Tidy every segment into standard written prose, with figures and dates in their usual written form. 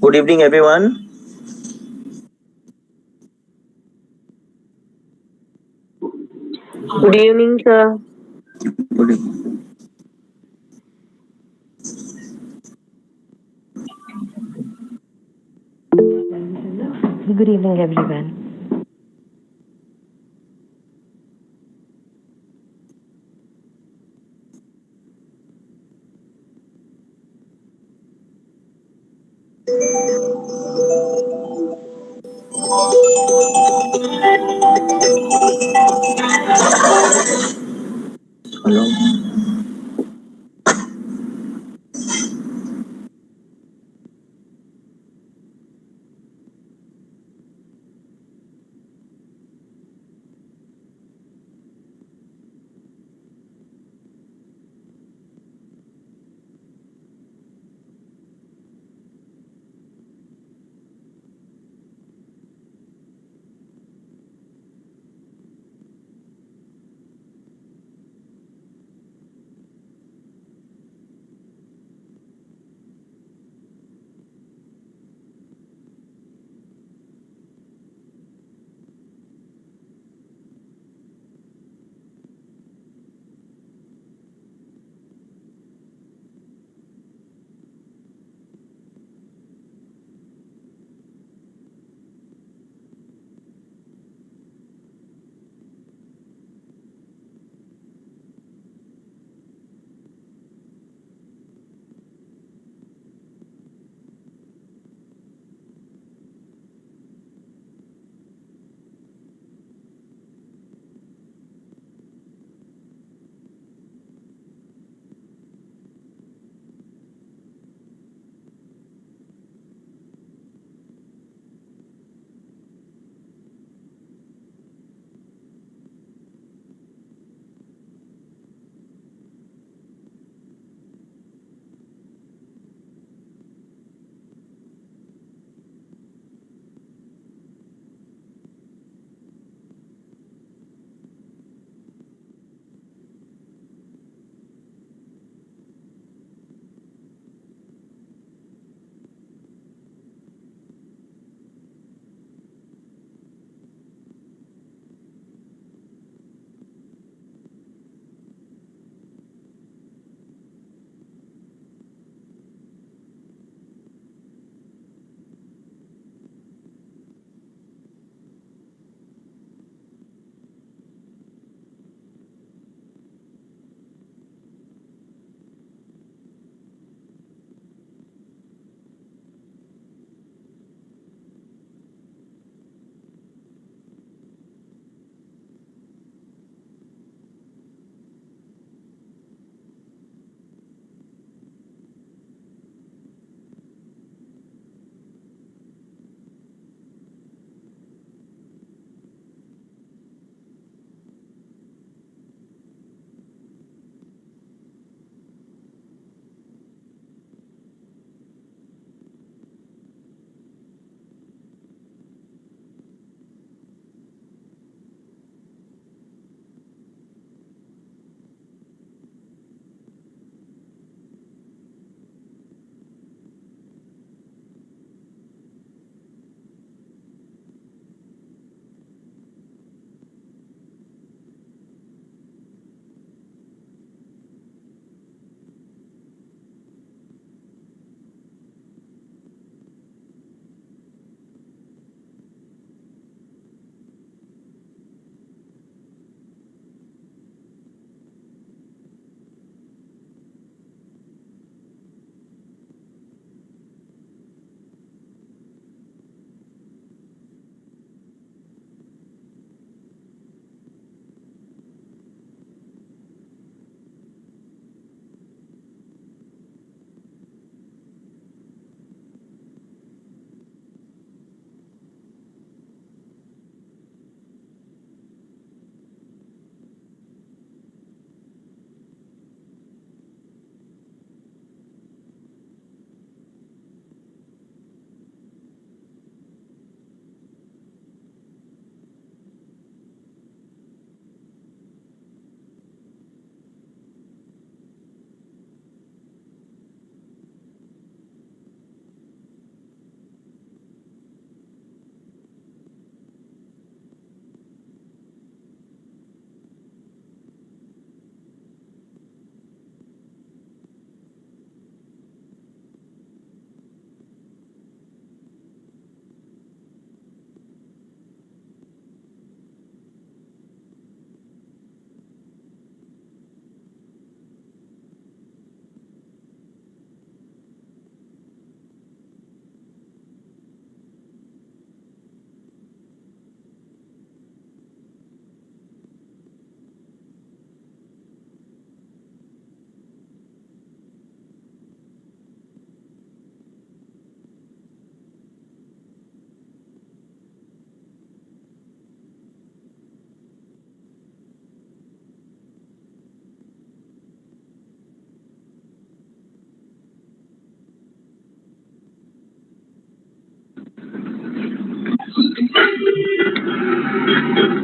Good evening, everyone. Good evening, sir. Good evening. Good evening, everyone. Hello.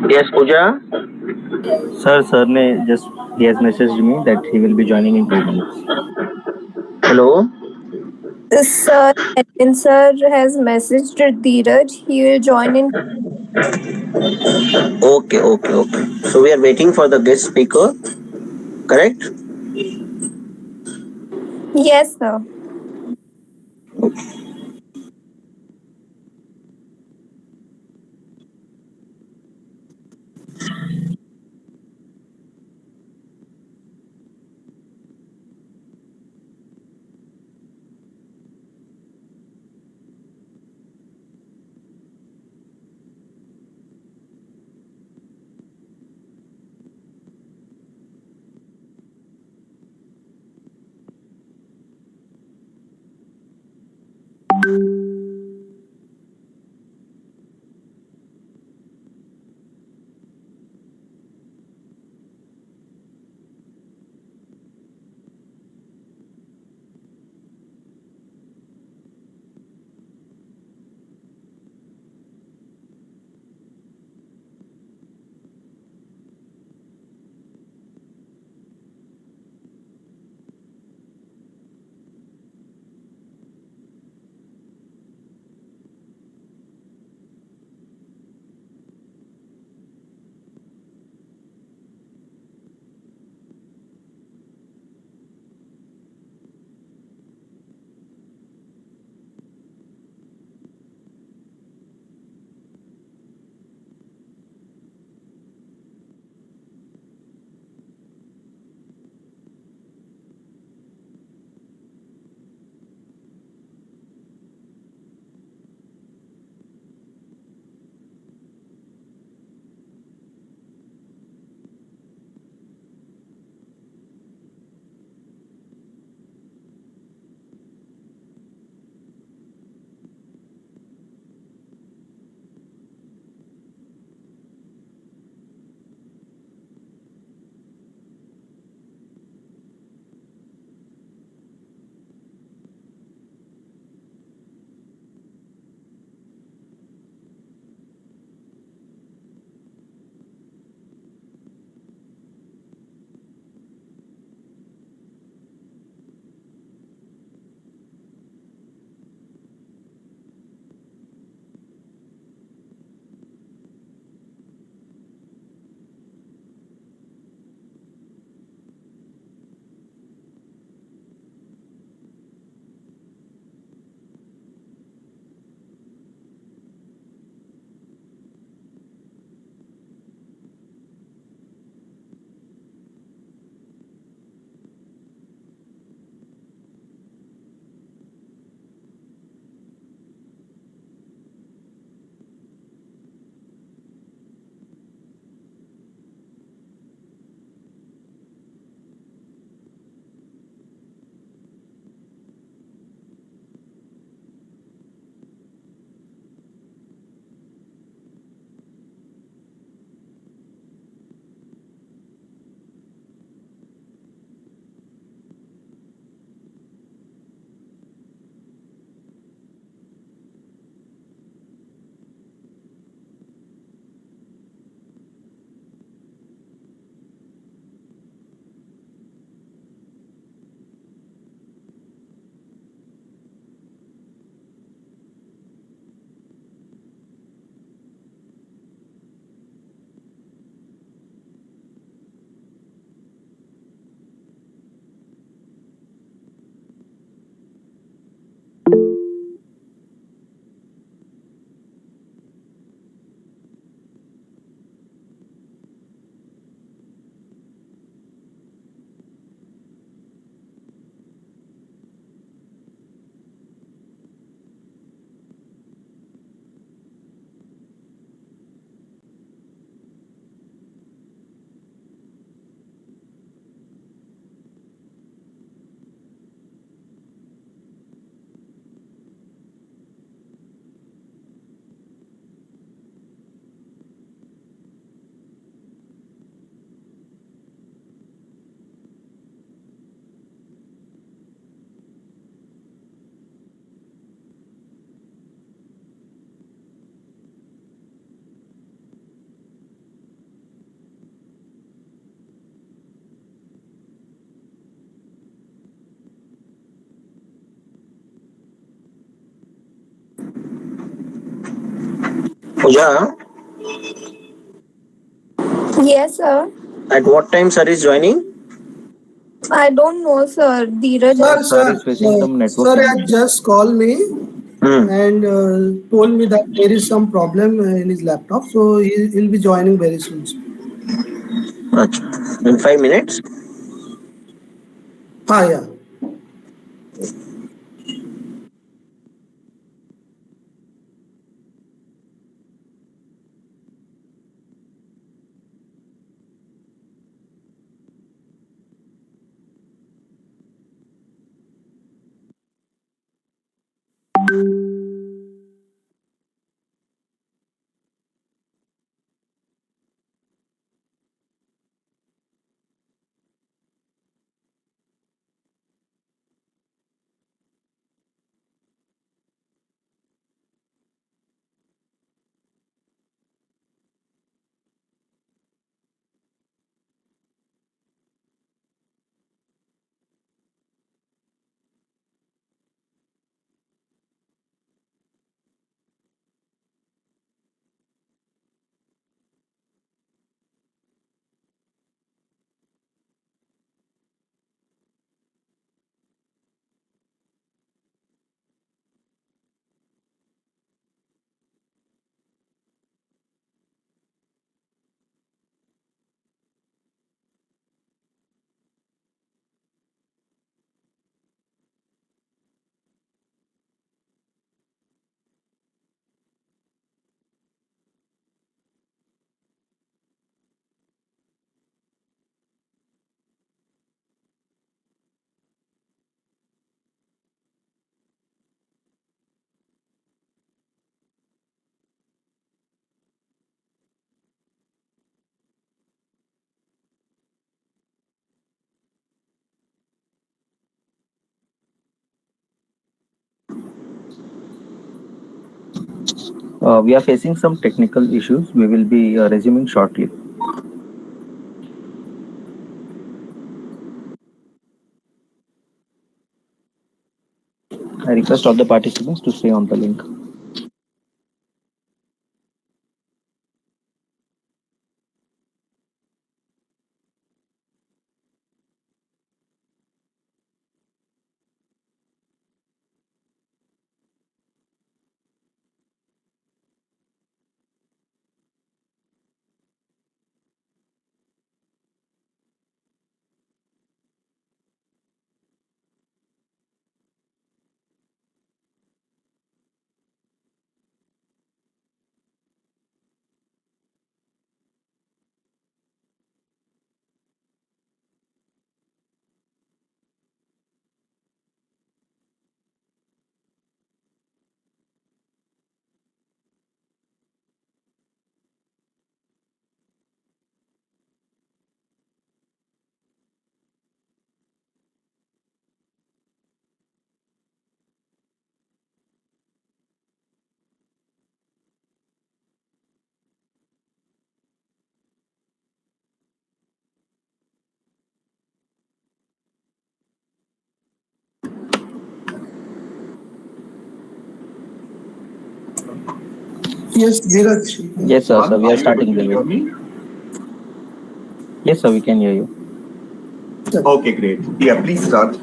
Yes, Pooja. Sir ne just he has messaged me that he will be joining in 2 minutes. Hello. Sir, Edwin sir has messaged Dheeraj. He will join in. Okay, okay, okay. So we are waiting for the guest speaker, correct? Yes, sir. Pooja, Yes, sir. at what time sir is joining? I don't know, sir. Dheeraj Sir, has. sir is facing some network Sir had challenge. just called me Hmm. and told me that there is some problem in his laptop, so he'll be joining very soon. Achha. In 5 minutes. Yeah. We are facing some technical issues. We will be resuming shortly. I request all the participants to stay on the link. Yes, Dheeraj. Yes, sir. So we are starting the video. Yes, sir. We can hear you. Okay, great. Yeah, please start.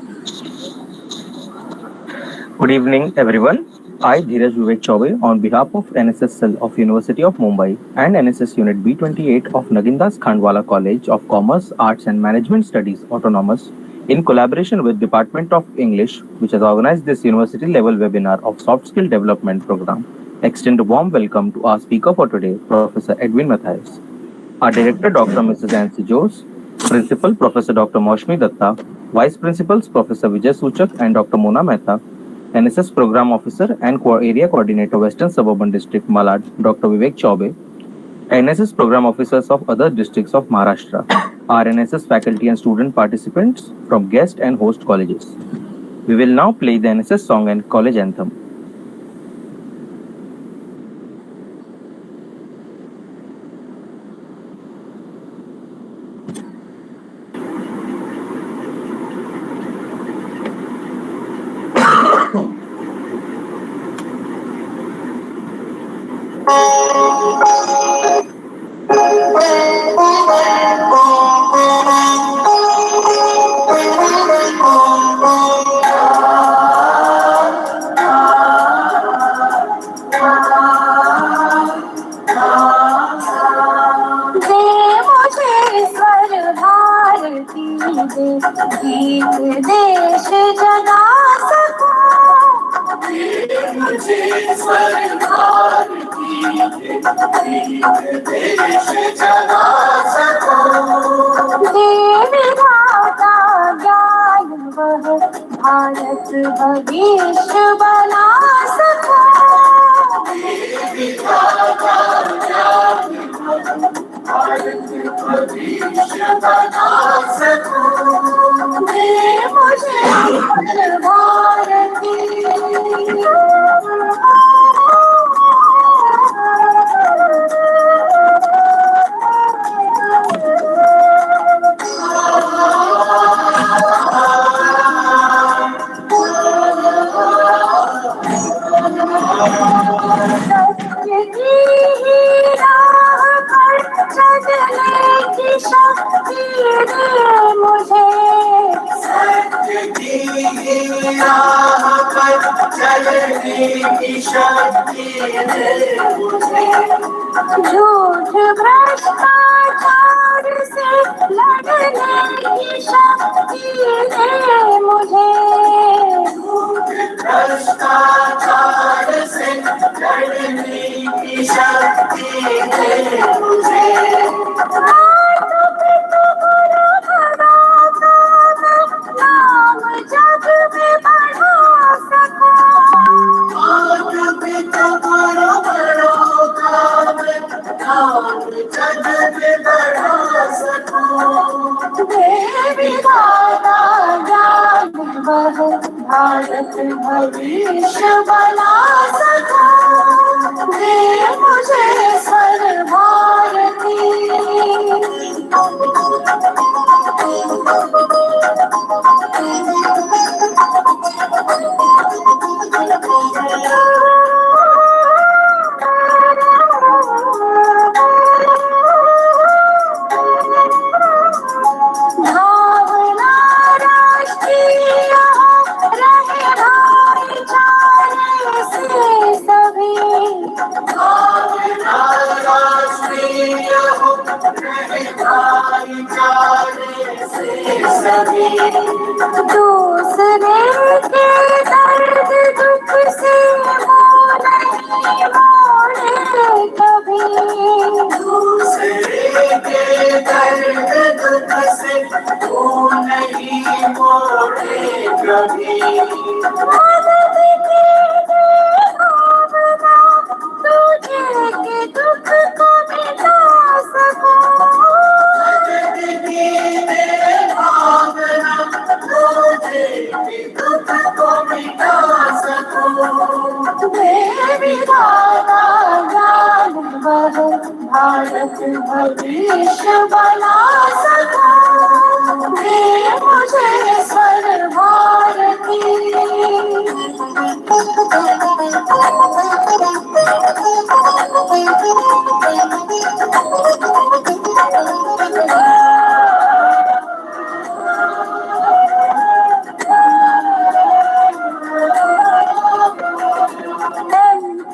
Good evening, everyone. I, Dheeraj Vivek Chaube, on behalf of N.S.S cell of University of Mumbai and N.S.S Unit B28 of Nagindas Khandwala College of Commerce, Arts and Management Studies Autonomous, in collaboration with Department of English, which has organized this university-level webinar of Soft Skill Development Program, extend a warm welcome to our speaker for today, Professor Edwin Mathias. Our Director, Dr. Mrs. Nancy Jose, Principal, Professor Dr. Maushmi Datta, Vice Principals, Professor Vijay Suchak and Dr. Mona Mehta, N.S.S Program Officer and Area Coordinator, Western Suburban District, Malad, Dr. Vivek Chaube, N.S.S Program Officers of other districts of Maharashtra, our N.S.S faculty and student participants from guest and host colleges. We will now play the N.S.S song and college anthem. विधाता ज्ञान वह भारत भविष्य बना सको। दे मुझे भारती। सत्य की ही राह पर चलने की शक्ति दे मुझे। सत्य की ही राह पर चलने की शक्ति दे मुझे। झूठ भ्रष्टाचार से लड़ने की शक्ति दे मुझे। भ्रष्टाचार से लड़ने की शक्ति दे मुझे। माता पिता गुरु भगाता मैं नाम जग में बढ़ा सकूं। माता पिता गुरु भगाता मैं नाम जग में बढ़ा सकूं। दे विधाता ज्ञान वह भारत भविष्य बना सको। दे मुझे स्वर भारती। भावना राष्ट्रीय हो रहे भाईचारे से सभी। भावना राष्ट्रीय हो रहे भाईचारे से सभी। दूसरे के दर्द दुख से वो नहीं मोड़े कभी। दूसरे के दर्द दुख से वो नहीं मोड़े कभी। मदद की दे भावना तुझे के दुख को मिटा सको। मदद की दे भावना तुझे के दुख को मिटा सको। दे विधाता ज्ञान वह भारत भविष्य बना सको। दे मुझे स्वर भारती।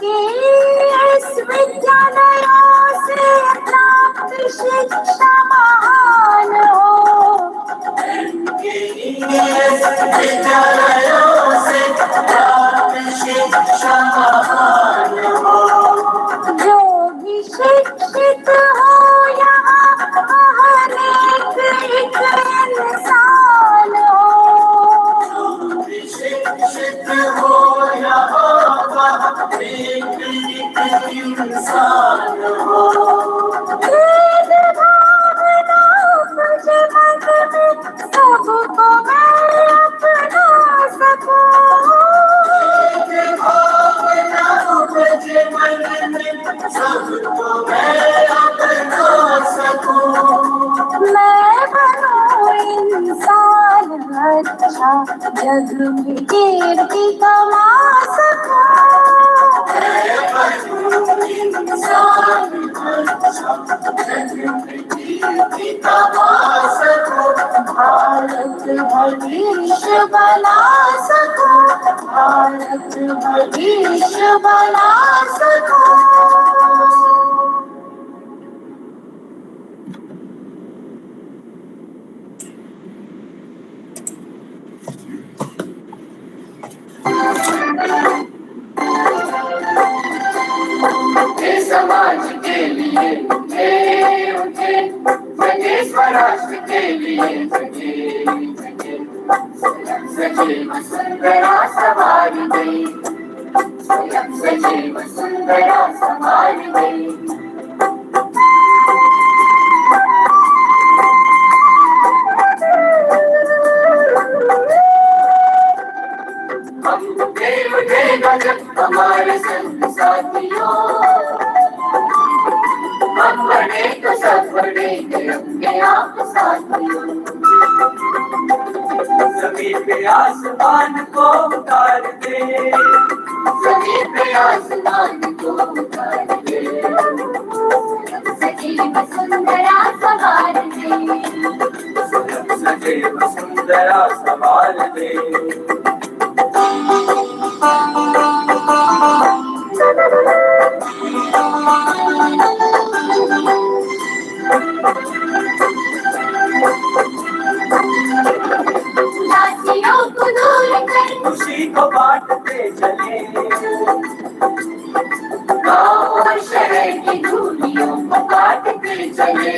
N.S. विद्यालयों से प्राप्त शिक्षा महान हो। N.S. विद्यालयों से प्राप्त शिक्षा महान हो। जो भी शिक्षित हो यहाँ हर एक इंसान हो। जो भी शिक्षित हो यहाँ एक इंसान हो। भेद भावना मुझे मन में सबको मैं अपना सकूं। भेद भावना मुझे मन में सबको मैं अपना सकूं। मैं बनूं इंसान अच्छा जग में कीर्ति कमा सकूं। मैं बनूं इंसान अच्छा जग में कीर्ति कमा सकूं। भारत भविष्य बना सकूं। भारत भविष्य बना सकूं। लिए उठे उठे, जगे स्वराष्ट्र के लिए जगे जगे, सजे वसुंधरा सवार गई, सजे वसुंधरा सवार गई। हम उठेगा जब हमारे संग साथियों, हम बढ़े तो सब बढ़ेंगे अपने आप साथियों। सभी पे आसमान को उतार दे, सभी पे आसमान को उतार दे, सजी वसुंधरा सवार दे, सजी वसुंधरा सवार दे। लाठियों को दूर कर खुशी को बांटते चले, गाँव और शहर की दूरियों को काटते चले,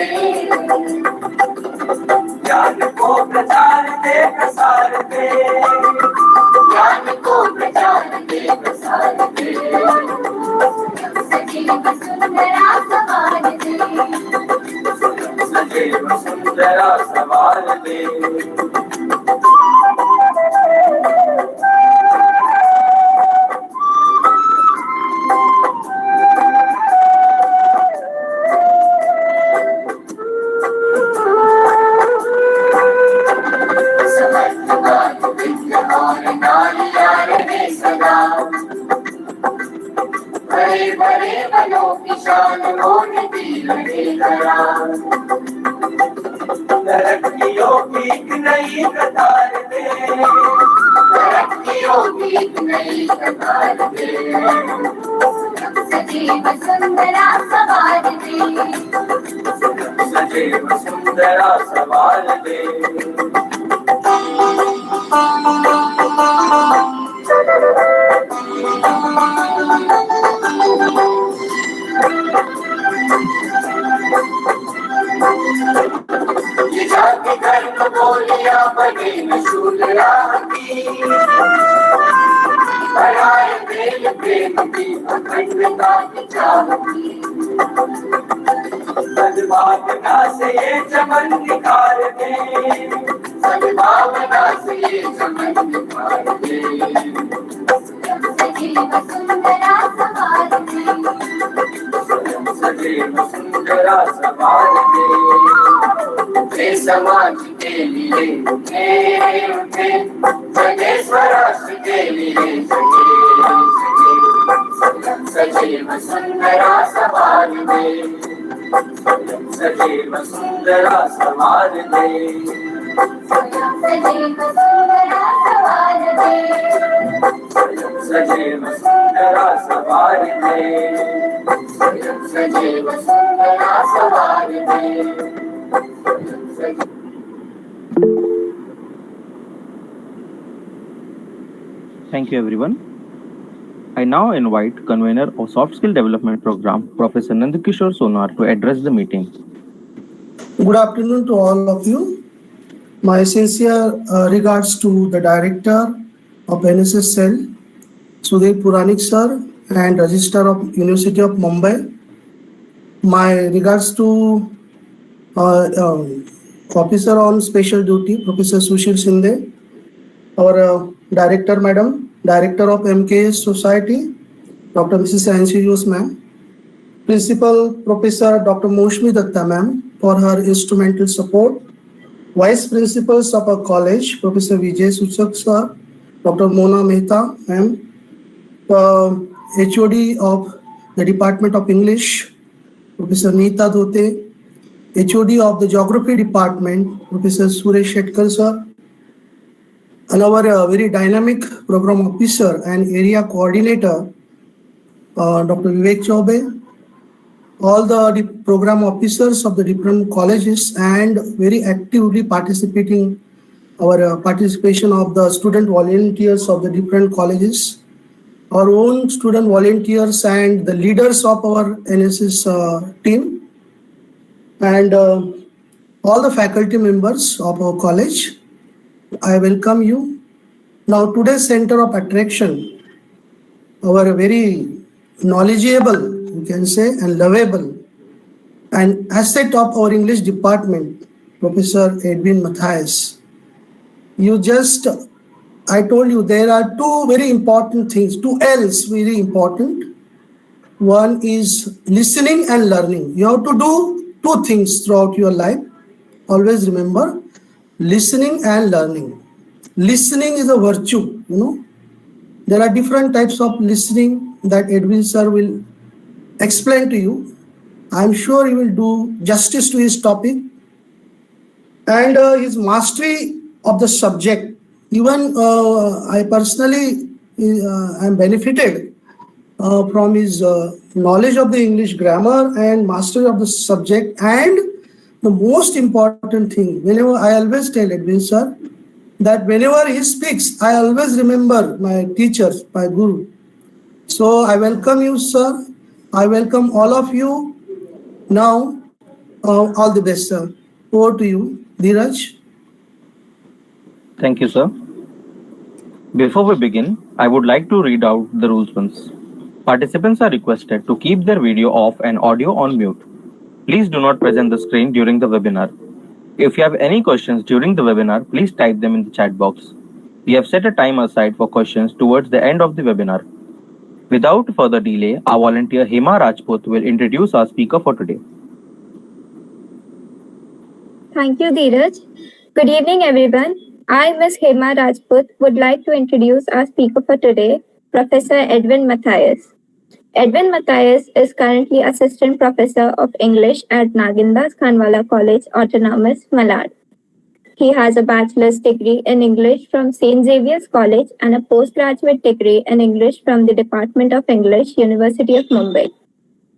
ज्ञान को प्रचारते प्रसारते, ज्ञान को प्रचारते प्रसारते, सजी वसुंधरा सवार दे, सजी वसुंधरा सवार दे। बड़े बड़े बनों की शान ओढ़ती लड़े गया, तरक्कियों की एक नई कतार दे, तरक्कियों की एक नई कतार दे, सजी वसुंधरा सवार दे, सजी वसुंधरा सवार दे। ये जाति धर्म बोलिया बने मशहूर राह की, बढ़ाए मेल प्रेम की अखंडता की चाह की, सद्भावना से ये चमन निखार दे, सद्भावना से ये चमन निखार दे, सजी वसुंधरा सवार दे, सजी वसुंधरा सवार दे। समाज के लिए उठे उठे, जगे स्वराष्ट्र के लिए जगे जगे, सजी वसुंधरा सवार दे, सजी वसुंधरा सवार दे, सजी वसुंधरा सवार दे, सजी वसुंधरा सवार दे, सजी वसुंधरा सवार दे। Thank you, everyone. I now invite convener of Soft Skill Development Program, Professor Nandakishore Sonar, to address the meeting. Good afternoon to all of you. My sincere regards to the Director of N.S.S Cell, Sudhir Puranik Sir, and Registrar of University of Mumbai. My regards to Officer on Special Duty, Professor Sushil Shinde, our Director Madam, Director of MKS Society, Dr. Mrs. Anshi Jose Ma'am, Principal Professor Dr. Moshmi Datta Ma'am for her instrumental support, Vice Principals of our college, Professor Vijay Suchak Sir, Dr. Mona Mehta Ma'am, HOD of the Department of English, Professor Neeta Dhote, HOD of the Geography Department, Professor Suresh Shetkar Sir, and our very dynamic program officer and area coordinator, Dr. Vivek Chaube, all the program officers of the different colleges, and very actively participating our participation of the student volunteers of the different colleges, our own student volunteers and the leaders of our N.S.S team, and all the faculty members of our college. I welcome you. Now today's center of attraction, our very knowledgeable, you can say, and lovable, and asset of our English department, Professor Edwin Mathias. You just, I told you there are two very important things, two L's very important. One is listening and learning. You have to do two things throughout your life. Always remember listening and learning. Listening is a virtue, you know. There are different types of listening that Edwin sir will explain to you. I'm sure he will do justice to his topic and his mastery of the subject. Even I personally am benefited from his knowledge of the English grammar and mastery of the subject. And the most important thing, whenever I always tell Edwin sir, that whenever he speaks, I always remember my teachers, my guru. So I welcome you, sir. I welcome all of you. Now, all the best, sir. Over to you, Dheeraj. Thank you, sir. Before we begin, I would like to read out the rules once. Participants are requested to keep their video off and audio on mute. Please do not present the screen during the webinar. If you have any questions during the webinar, please type them in the chat box. We have set a time aside for questions towards the end of the webinar. Without further delay, our volunteer Hema Rajput will introduce our speaker for today. Thank you, Dheeraj. Good evening, everyone. I, Ms. Hema Rajput, would like to introduce our speaker for today, Professor Edwin Mathias. Edwin Mathias is currently Assistant Professor of English at Nagindas Khandwala College, Autonomous, Malad. He has a bachelor's degree in English from St. Xavier's College and a postgraduate degree in English from the Department of English, University of Mumbai.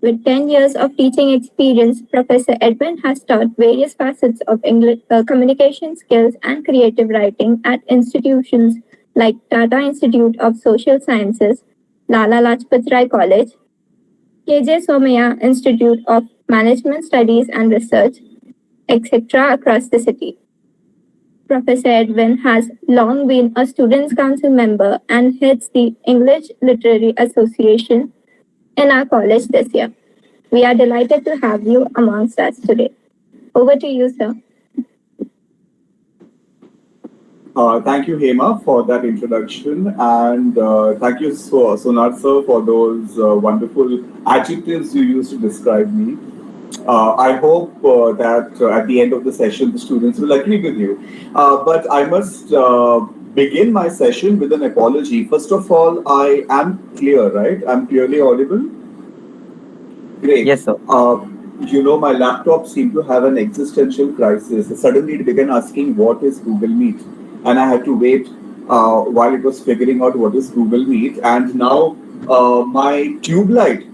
With 10 years of teaching experience, Professor Edwin has taught various facets of English, communication skills and creative writing at institutions like Tata Institute of Social Sciences, Lala Lajpat Rai College, KJ Somaya Institute of Management Studies and Research, etc. across the city. Professor Edwin has long been a Students' Council member and heads the English Literary Association in our college this year. We are delighted to have you amongst us today. Over to you, sir. Thank you, Hema, for that introduction, and thank you, Sonar sir, for those wonderful adjectives you used to describe me. I hope that at the end of the session, the students will agree with you. But I must begin my session with an apology. First of all, I am clear, right? I'm clearly audible? Great. Yes, sir. You know, my laptop seemed to have an existential crisis. Suddenly it began asking, what is Google Meet? And I had to wait while it was figuring out what is Google Meet. And now my tube light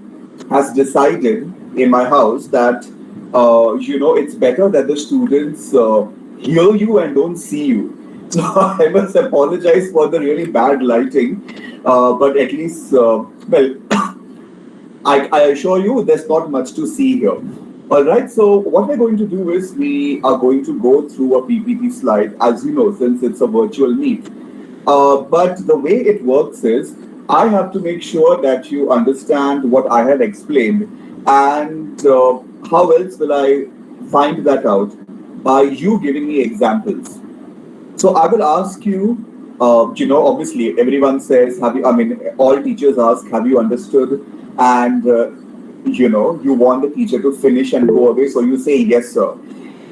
has decided in my house that, you know, it's better that the students hear you and don't see you. So I must apologize for the really bad lighting, but at least, well, I assure you there's not much to see here. All right, so what we're going to do is we are going to go through a PPT slide, as you know, since it's a virtual meet. But the way it works is I have to make sure that you understand what I have explained. And how else will I find that out? By you giving me examples. So I will ask you, you know, obviously everyone says, all teachers ask, have you understood? And, you know, you want the teacher to finish and go away. So you say, yes, sir.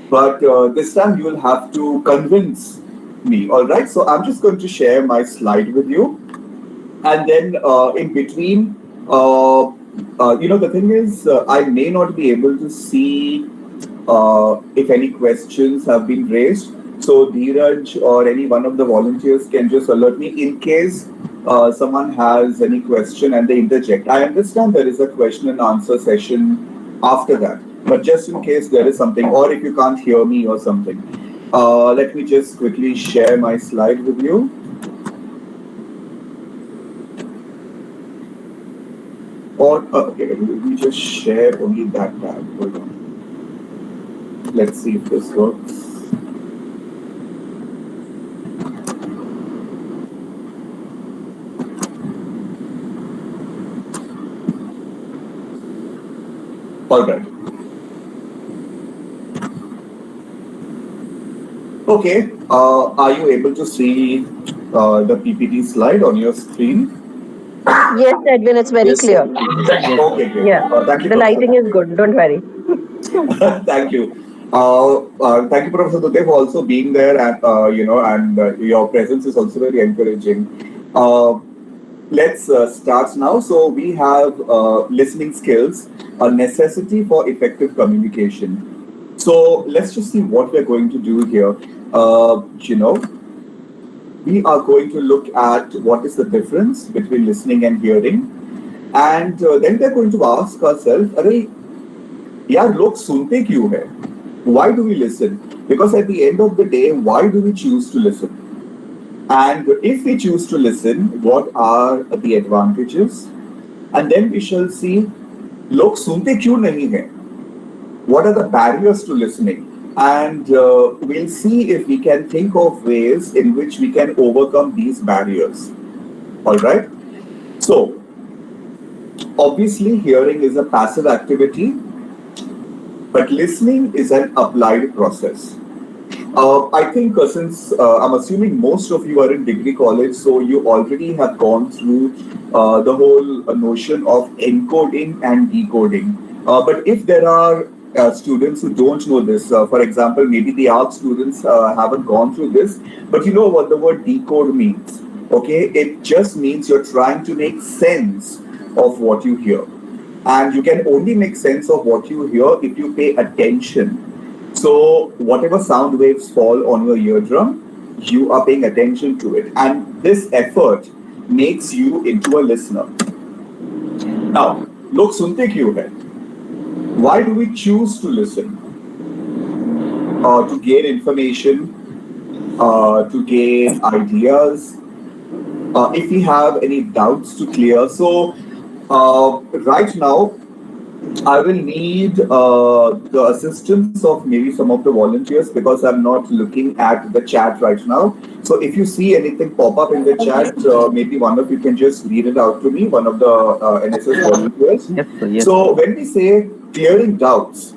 But this time you will have to convince me. All right. So I'm just going to share my slide with you. And then in between, you know, the thing is, I may not be able to see if any questions have been raised. So Dheeraj or any one of the volunteers can just alert me in case someone has any question and they interject. I understand there is a question and answer session after that, but just in case there is something, or if you can't hear me or something, let me just quickly share my slide with you. Or okay, let me just share only that tab. Hold on. Let's see if this works. All right. Okay. Are you able to see the PPT slide on your screen? Yes, Edwin, it's very Yes, clear. sir. Okay, great. Yeah, Thank you, the Professor. lighting is good. Don't worry. Thank you. Thank you, Professor Dute, for also being there, and your presence is also very encouraging. Uh, let's start now. So we have listening skills, a necessity for effective communication. So let's just see what we're going to do here. We are going to look at what is the difference between listening and hearing, and then we're going to ask ourselves, अरे यार लोग सुनते क्यों है? Why do we listen? Because at the end of the day, why do we choose to listen? And if we choose to listen, what are the advantages? And then we shall see लोग सुनते क्यों नहीं हैं? What are the barriers to listening? And we'll see if we can think of ways in which we can overcome these barriers. All right? So, obviously, hearing is a passive activity, but listening is an applied process. I think since I'm assuming most of you are in degree college, so you already have gone through the whole notion of encoding and decoding. But if there are students who don't know this, for example, maybe the art students haven't gone through this, but you know what the word decode means. Okay, it just means you're trying to make sense of what you hear. And you can only make sense of what you hear if you pay attention. So, whatever sound waves fall on your eardrum, you are paying attention to it. And this effort makes you into a listener. Now, लोग सुनते क्यों हैं? Why do we choose to listen? To gain information, to gain ideas, if we have any doubts to clear. So, right now, I will need the assistance of maybe some of the volunteers because I'm not looking at the chat right now. So if you see anything pop up in the chat, maybe one of you can just read it out to me, one of the N.S.S volunteers. Yes, sir. Yes. So when we say clearing doubts,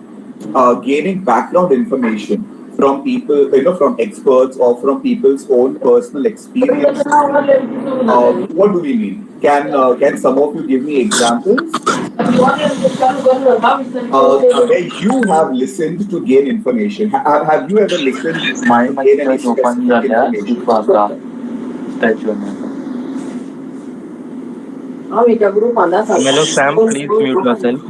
gaining background information from people, from experts or from people's own personal experience, what do we mean? Can some of you give me examples? Where you have listened to gain information. Have you ever listened to gain any specific information? Hello, Sam. Please mute yourself.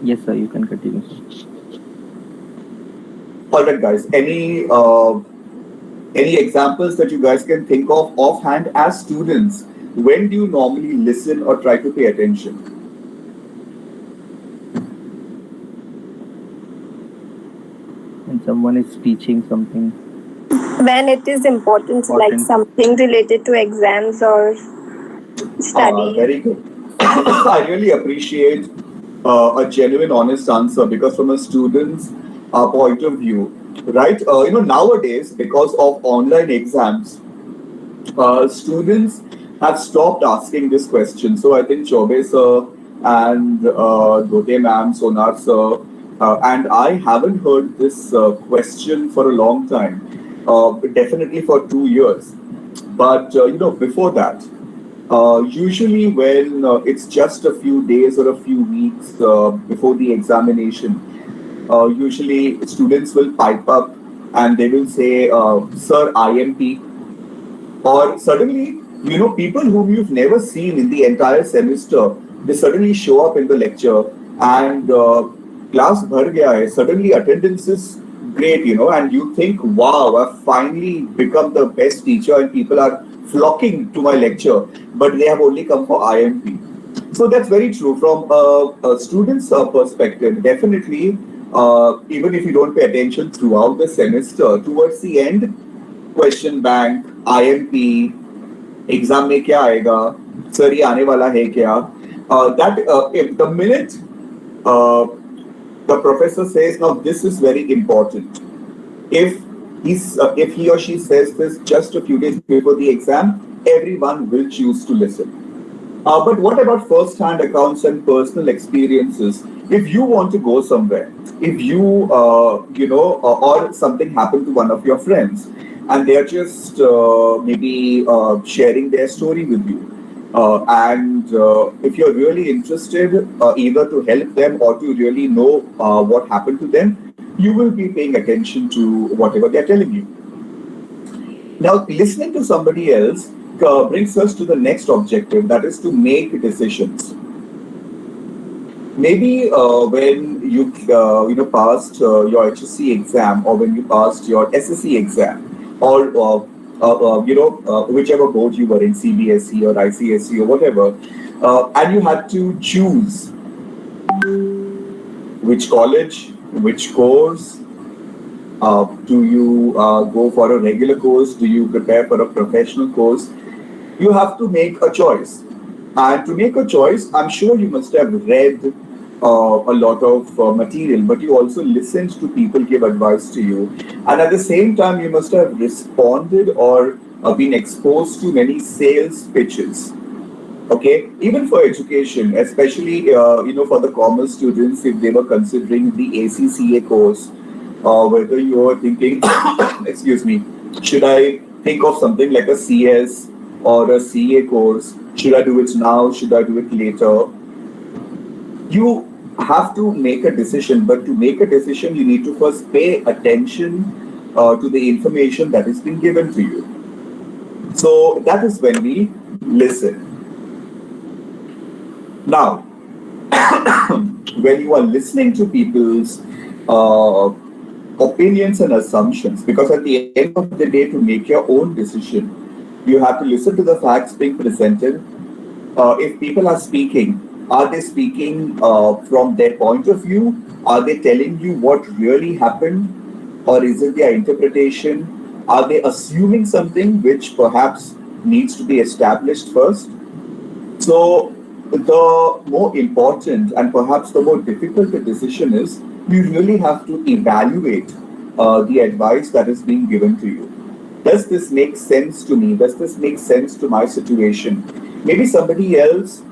Yes, sir. You can continue. All right, guys. Any examples that you guys can think of offhand as students? When do you normally listen or try to pay attention? When someone is teaching something. When it is important, like something related to exams or study. Very good. I really appreciate a genuine, honest answer because from a student's point of view, right? Nowadays, because of online exams, students have stopped asking this question. So I think Chobe sir and Dote ma'am, Sonar sir, and I haven't heard this question for a long time, definitely for 2 years. But before that, usually when it's just a few days or a few weeks before the examination, usually students will pipe up and they will say, Sir, IMP. Or suddenly, people whom you've never seen in the entire semester, they suddenly show up in the lecture and class bhar gaya hai. Suddenly attendance is great, and you think, wow, I've finally become the best teacher and people are flocking to my lecture, but they have only come for IMP. So that's very true from a student's perspective. Definitely, even if you don't pay attention throughout the semester, towards the end, question bank, IMP, exam में क्या आएगा, sir ये आने वाला है क्या, that if the minute uh, the professor says now this is very important, if if he or she says this just a few days before the exam, everyone will choose to listen. But what about first-hand accounts and personal experiences? If you want to go somewhere, if you, or something happened to one of your friends, and they are just maybe sharing their story with you, and if you're really interested, either to help them or to really know what happened to them, you will be paying attention to whatever they're telling you. Now, listening to somebody else brings us to the next objective, that is to make decisions. Maybe when you passed your HSC exam, or when you passed your SSC exam, or whichever board you were in, CBSE or ICSE or whatever, and you had to choose which college, which course. Do you go for a regular course? Do you prepare for a professional course? You have to make a choice. And to make a choice, I'm sure you must have read a lot of material, but you also listened to people give advice to you. And at the same time, you must have responded or been exposed to many sales pitches. Okay, even for education, especially for the commerce students, if they were considering the ACCA course, whether you are thinking, excuse me, should I think of something like a CS or a CA course? Should I do it now? Should I do it later? You have to make a decision, but to make a decision, you need to first pay attention to the information that is being given to you. So that is when we listen. Now, when you are listening to people's opinions and assumptions, because at the end of the day, to make your own decision, you have to listen to the facts being presented. If people are speaking, are they speaking from their point of view? Are they telling you what really happened? Or is it their interpretation? Are they assuming something which perhaps needs to be established first? So the more important and perhaps the more difficult the decision is, you really have to evaluate the advice that is being given to you. Does this make sense to me? Does this make sense to my situation? Maybe somebody else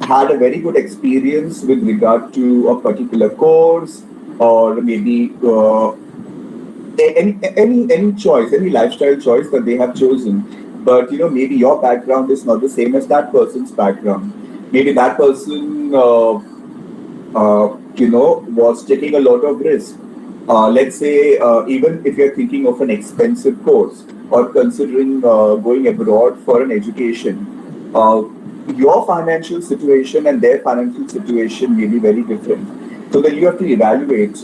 had a very good experience with regard to a particular course, or maybe any choice, any lifestyle choice that they have chosen. But maybe your background is not the same as that person's background. Maybe that person was taking a lot of risk. Let's say even if you're thinking of an expensive course or considering going abroad for an education, your financial situation and their financial situation may be very different. So then you have to evaluate.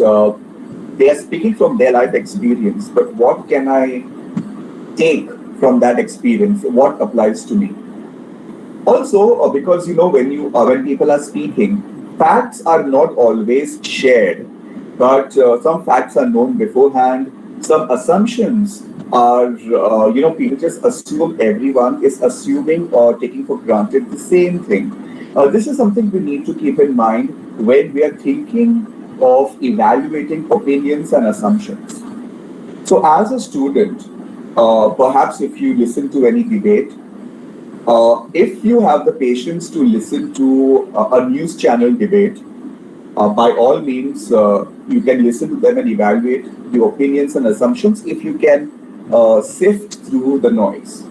They are speaking from their life experience, but what can I take from that experience? What applies to me? Also, because when people are speaking, facts are not always shared, but some facts are known beforehand. Some assumptions are, people just assume everyone is assuming or taking for granted the same thing. This is something we need to keep in mind when we are thinking of evaluating opinions and assumptions. So, as a student, perhaps if you listen to any debate, if you have the patience to listen to a news channel debate, by all means, you can listen to them and evaluate the opinions and assumptions if you can sift through the noise.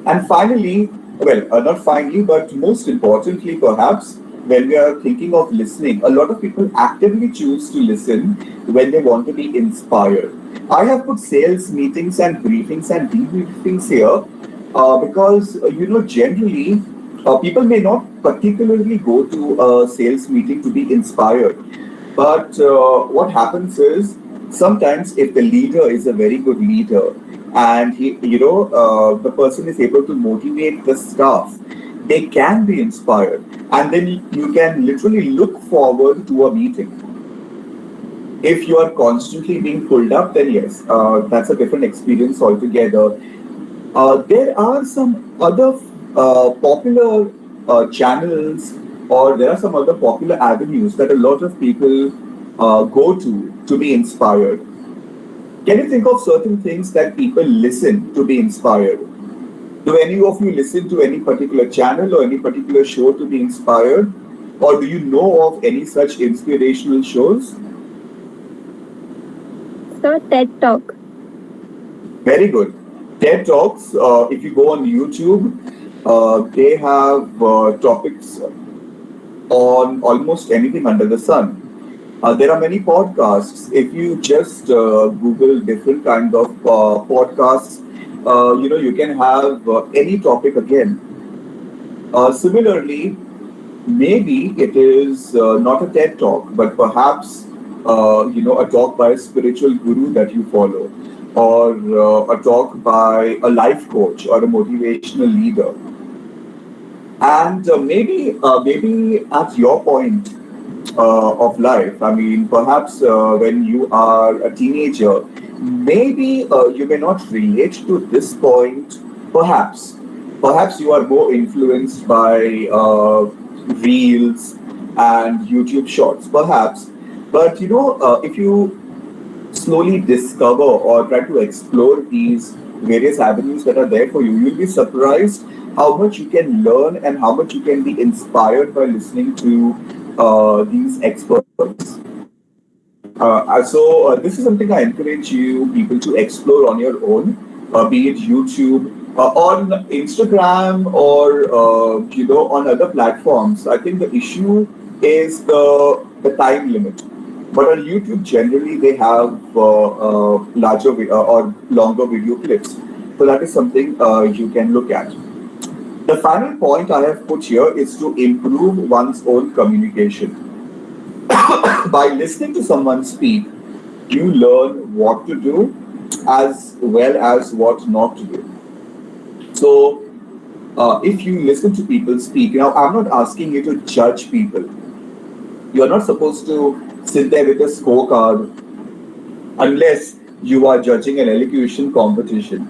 And finally, not finally, but most importantly, perhaps, when we are thinking of listening, a lot of people actively choose to listen when they want to be inspired. I have put sales meetings and briefings and debriefings here because, generally, people may not particularly go to a sales meeting to be inspired. But what happens is, sometimes if the leader is a very good leader and the person is able to motivate the staff, they can be inspired. And then you can literally look forward to a meeting. If you are constantly being pulled up, then yes, that's a different experience altogether. There are some other popular channels, or there are some other popular avenues that a lot of people go to be inspired. Can you think of certain things that people listen to be inspired? Do any of you listen to any particular channel or any particular show to be inspired? Or do you know of any such inspirational shows? So, TED Talk. Very good. TED Talks, if you go on YouTube, they have topics on almost anything under the sun. There are many podcasts. If you just Google different kind of podcasts, you can have any topic again. Similarly, maybe it is not a TED talk, but perhaps a talk by a spiritual guru that you follow, or a talk by a life coach or a motivational leader. And maybe at your point of life, I mean, perhaps when you are a teenager, maybe you may not relate to this point. Perhaps you are more influenced by reels and YouTube shorts, perhaps. But if you slowly discover or try to explore these various avenues that are there for you, you'll be surprised how much you can learn and how much you can be inspired by listening to these experts. So this is something I encourage you people to explore on your own, be it YouTube, on Instagram, or on other platforms. I think the issue is the time limit. But on YouTube, generally they have larger or longer video clips. So that is something you can look at. The final point I have put here is to improve one's own communication. By listening to someone speak, you learn what to do as well as what not to do. So, if you listen to people speak, I'm not asking you to judge people. You're not supposed to sit there with a scorecard unless you are judging an elocution competition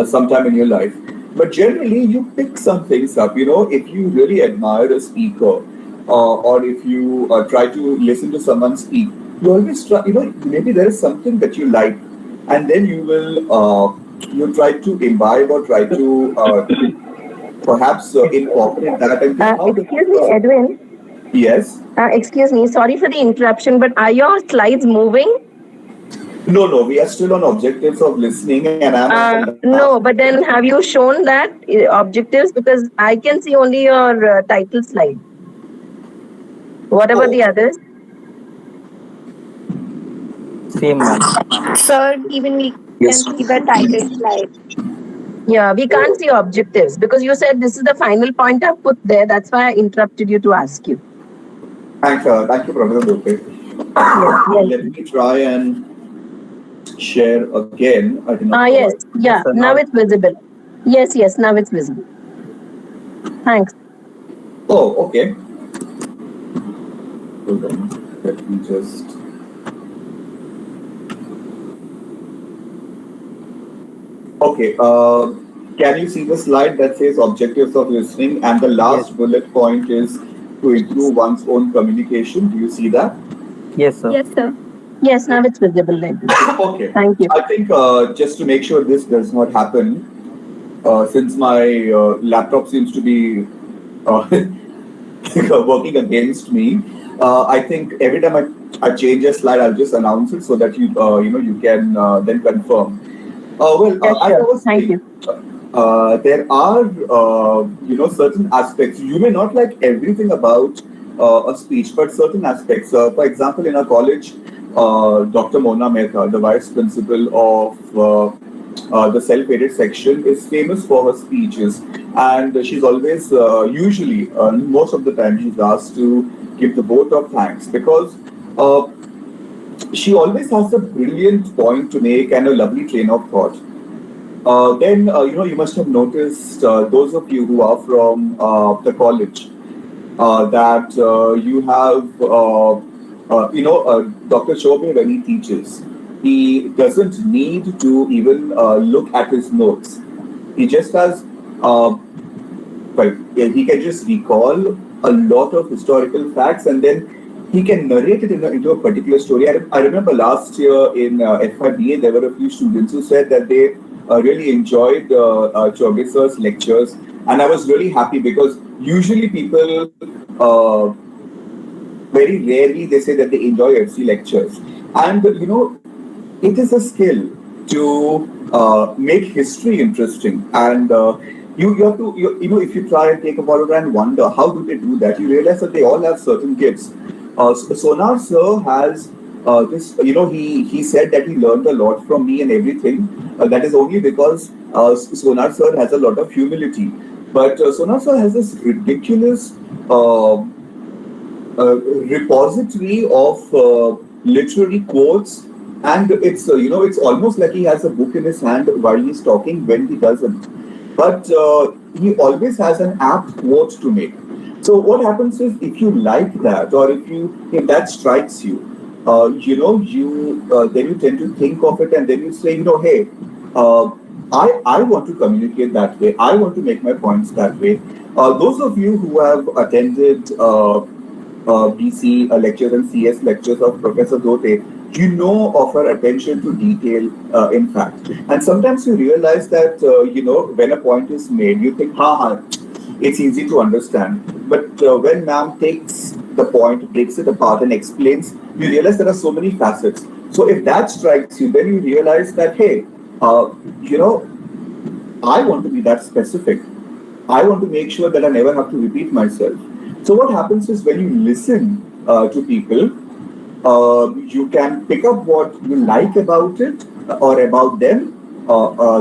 sometime in your life. But generally, you pick some things up. If you really admire a speaker, or if you try to listen to someone speak, you always try. Maybe there is something that you like, and then you try to imbibe or try to perhaps incorporate that. And think, how does Excuse me, Edwin. Yes. Excuse me, sorry for the interruption, but are your slides moving? No, we are still on objectives of listening, and I'm on the No, but then have you shown that objectives? Because I can see only your title slide. What about the others? Same, ma'am. Sir, even we Yes. can see the title slide. Yeah, we can't see objectives because you said this is the final point I've put there. That's why I interrupted you to ask you. Thank you, Professor Dope. Yes. Let me try and share again. I did not Yes. provide. Yeah. Sir, Now it's visible. Yes. Now it's visible. Thanks. Oh, okay. Hold on. Let me just. Okay. Can you see the slide that says objectives of listening, and the last Yes. bullet point is to improve one's own communication? Do you see that? Yes, sir. Yes, sir. Yes. Now it's visible. Then. Okay. Thank you. I think just to make sure this does not happen, since my laptop seems to be working against me, I think every time I change a slide, I'll just announce it so that you can then confirm. Yes, As I sure. was Thank saying, you. there are certain aspects. You may not like everything about a speech, but certain aspects. For example, in our college, Dr. Mona Mehta, the vice principal of the self-aided section, is famous for her speeches, and she's always, usually, most of the time, she's asked to give the vote of thanks because she always has a brilliant point to make and a lovely train of thought. Then you must have noticed, those of you who are from the college, that you have Dr. Chobe, when he teaches, he doesn't need to even look at his notes. He just has, he can just recall a lot of historical facts and then he can narrate it into a particular story. I remember last year in FIBA, there were a few students who said that they really enjoyed Chobe sir's lectures. And I was really happy because usually people very rarely they say that they enjoy FC lectures. And it is a skill to make history interesting. And you have to, if you try and take a photo and wonder, how do they do that? You realize that they all have certain gifts. Sonar sir has this, he said that he learned a lot from me and everything. That is only because Sonar sir has a lot of humility. But Sonar sir has this ridiculous repository of literary quotes, and it's almost like he has a book in his hand while he's talking when he doesn't. But he always has an apt quote to make. So what happens is if you like that, or if that strikes you, then you tend to think of it, and then you say, hey, I want to communicate that way. I want to make my points that way. Those of you who have attended BC lectures and CS lectures of Professor Dote, you know of her attention to detail, in fact. And sometimes you realize that, when a point is made, you think, it's easy to understand. But when ma'am takes the point, breaks it apart and explains, you realize there are so many facets. So if that strikes you, then you realize that, hey, I want to be that specific. I want to make sure that I never have to repeat myself. So what happens is when you listen to people, you can pick up what you like about it or about them,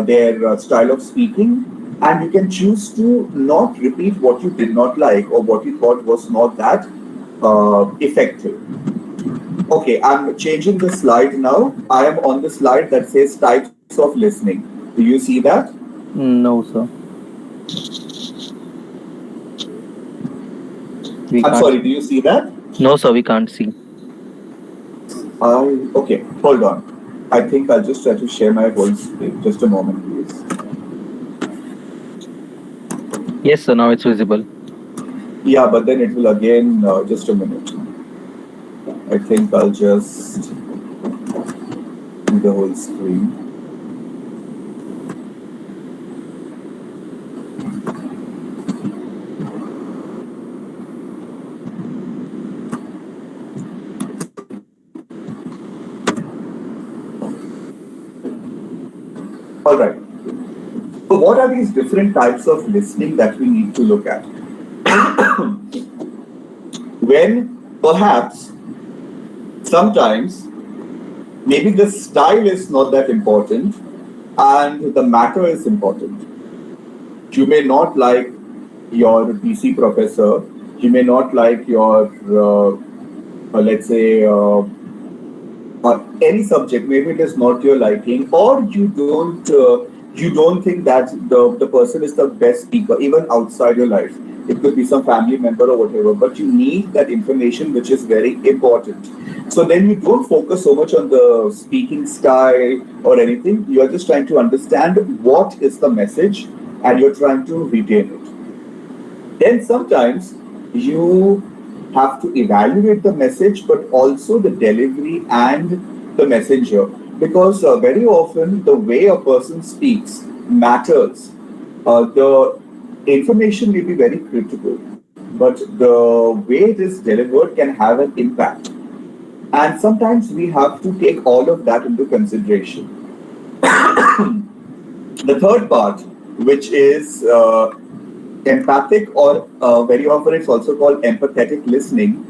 their style of speaking, and you can choose to not repeat what you did not like or what you thought was not that effective. Okay, I'm changing the slide now. I am on the slide that says types of listening. Do you see that? No, sir. I'm sorry, do you see that? No, sir, we can't see. Okay, hold on. I think I'll just try to share my whole screen. Just a moment, please. Yes, sir, now it's visible. Yeah, but then it will again, just a minute. I think I'll just do the whole screen. All right. So what are these different types of listening that we need to look at? When perhaps sometimes maybe the style is not that important and the matter is important. You may not like your BC professor, you may not like your, let's say, any subject, maybe it is not your liking, or you don't think that the person is the best speaker, even outside your life. It could be some family member or whatever, but you need that information which is very important. So then you don't focus so much on the speaking style or anything. You are just trying to understand what is the message and you're trying to retain it. Then sometimes you have to evaluate the message, but also the delivery and the messenger. Because very often the way a person speaks matters. The information may be very critical, but the way it is delivered can have an impact. And sometimes we have to take all of that into consideration. The third part, which is empathic, or very often it's also called empathetic listening,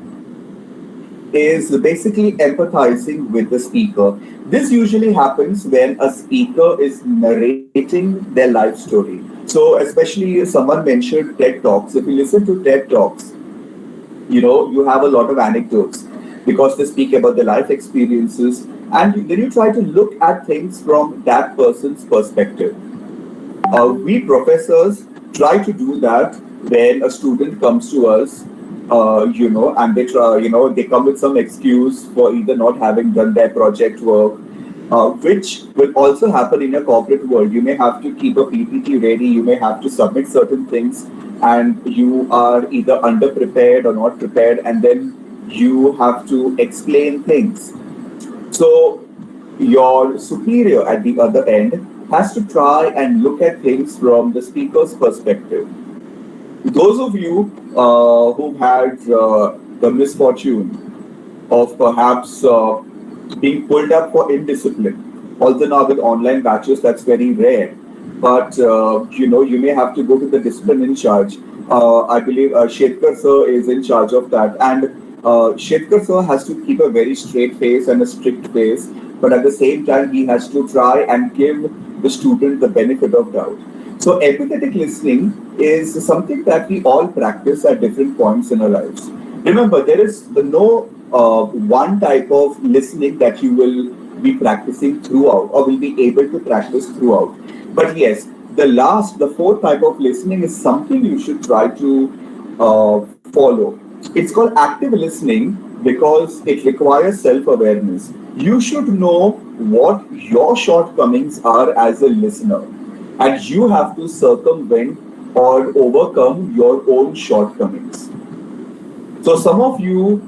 is basically empathizing with the speaker. This usually happens when a speaker is narrating their life story. So especially someone mentioned TED Talks. If you listen to TED Talks, you have a lot of anecdotes because they speak about their life experiences, and then you try to look at things from that person's perspective. We professors try to do that when a student comes to us and they try, they come with some excuse for either not having done their project work, which will also happen in a corporate world. You may have to keep a PPT ready, you may have to submit certain things, and you are either underprepared or not prepared, and then you have to explain things. So your superior at the other end has to try and look at things from the speaker's perspective. Those of you who've had the misfortune of perhaps being pulled up for indiscipline, although now with online batches that's very rare, but you may have to go to the discipline in charge. I believe Shetkar sir is in charge of that, and Shetkar sir has to keep a very straight face and a strict face, but at the same time he has to try and give the student the benefit of doubt. So empathetic listening is something that we all practice at different points in our lives. Remember, there is no one type of listening that you will be practicing throughout or will be able to practice throughout. But yes, the fourth type of listening is something you should try to follow. It's called active listening because it requires self awareness. You should know what your shortcomings are as a listener, and you have to circumvent or overcome your own shortcomings. So some of you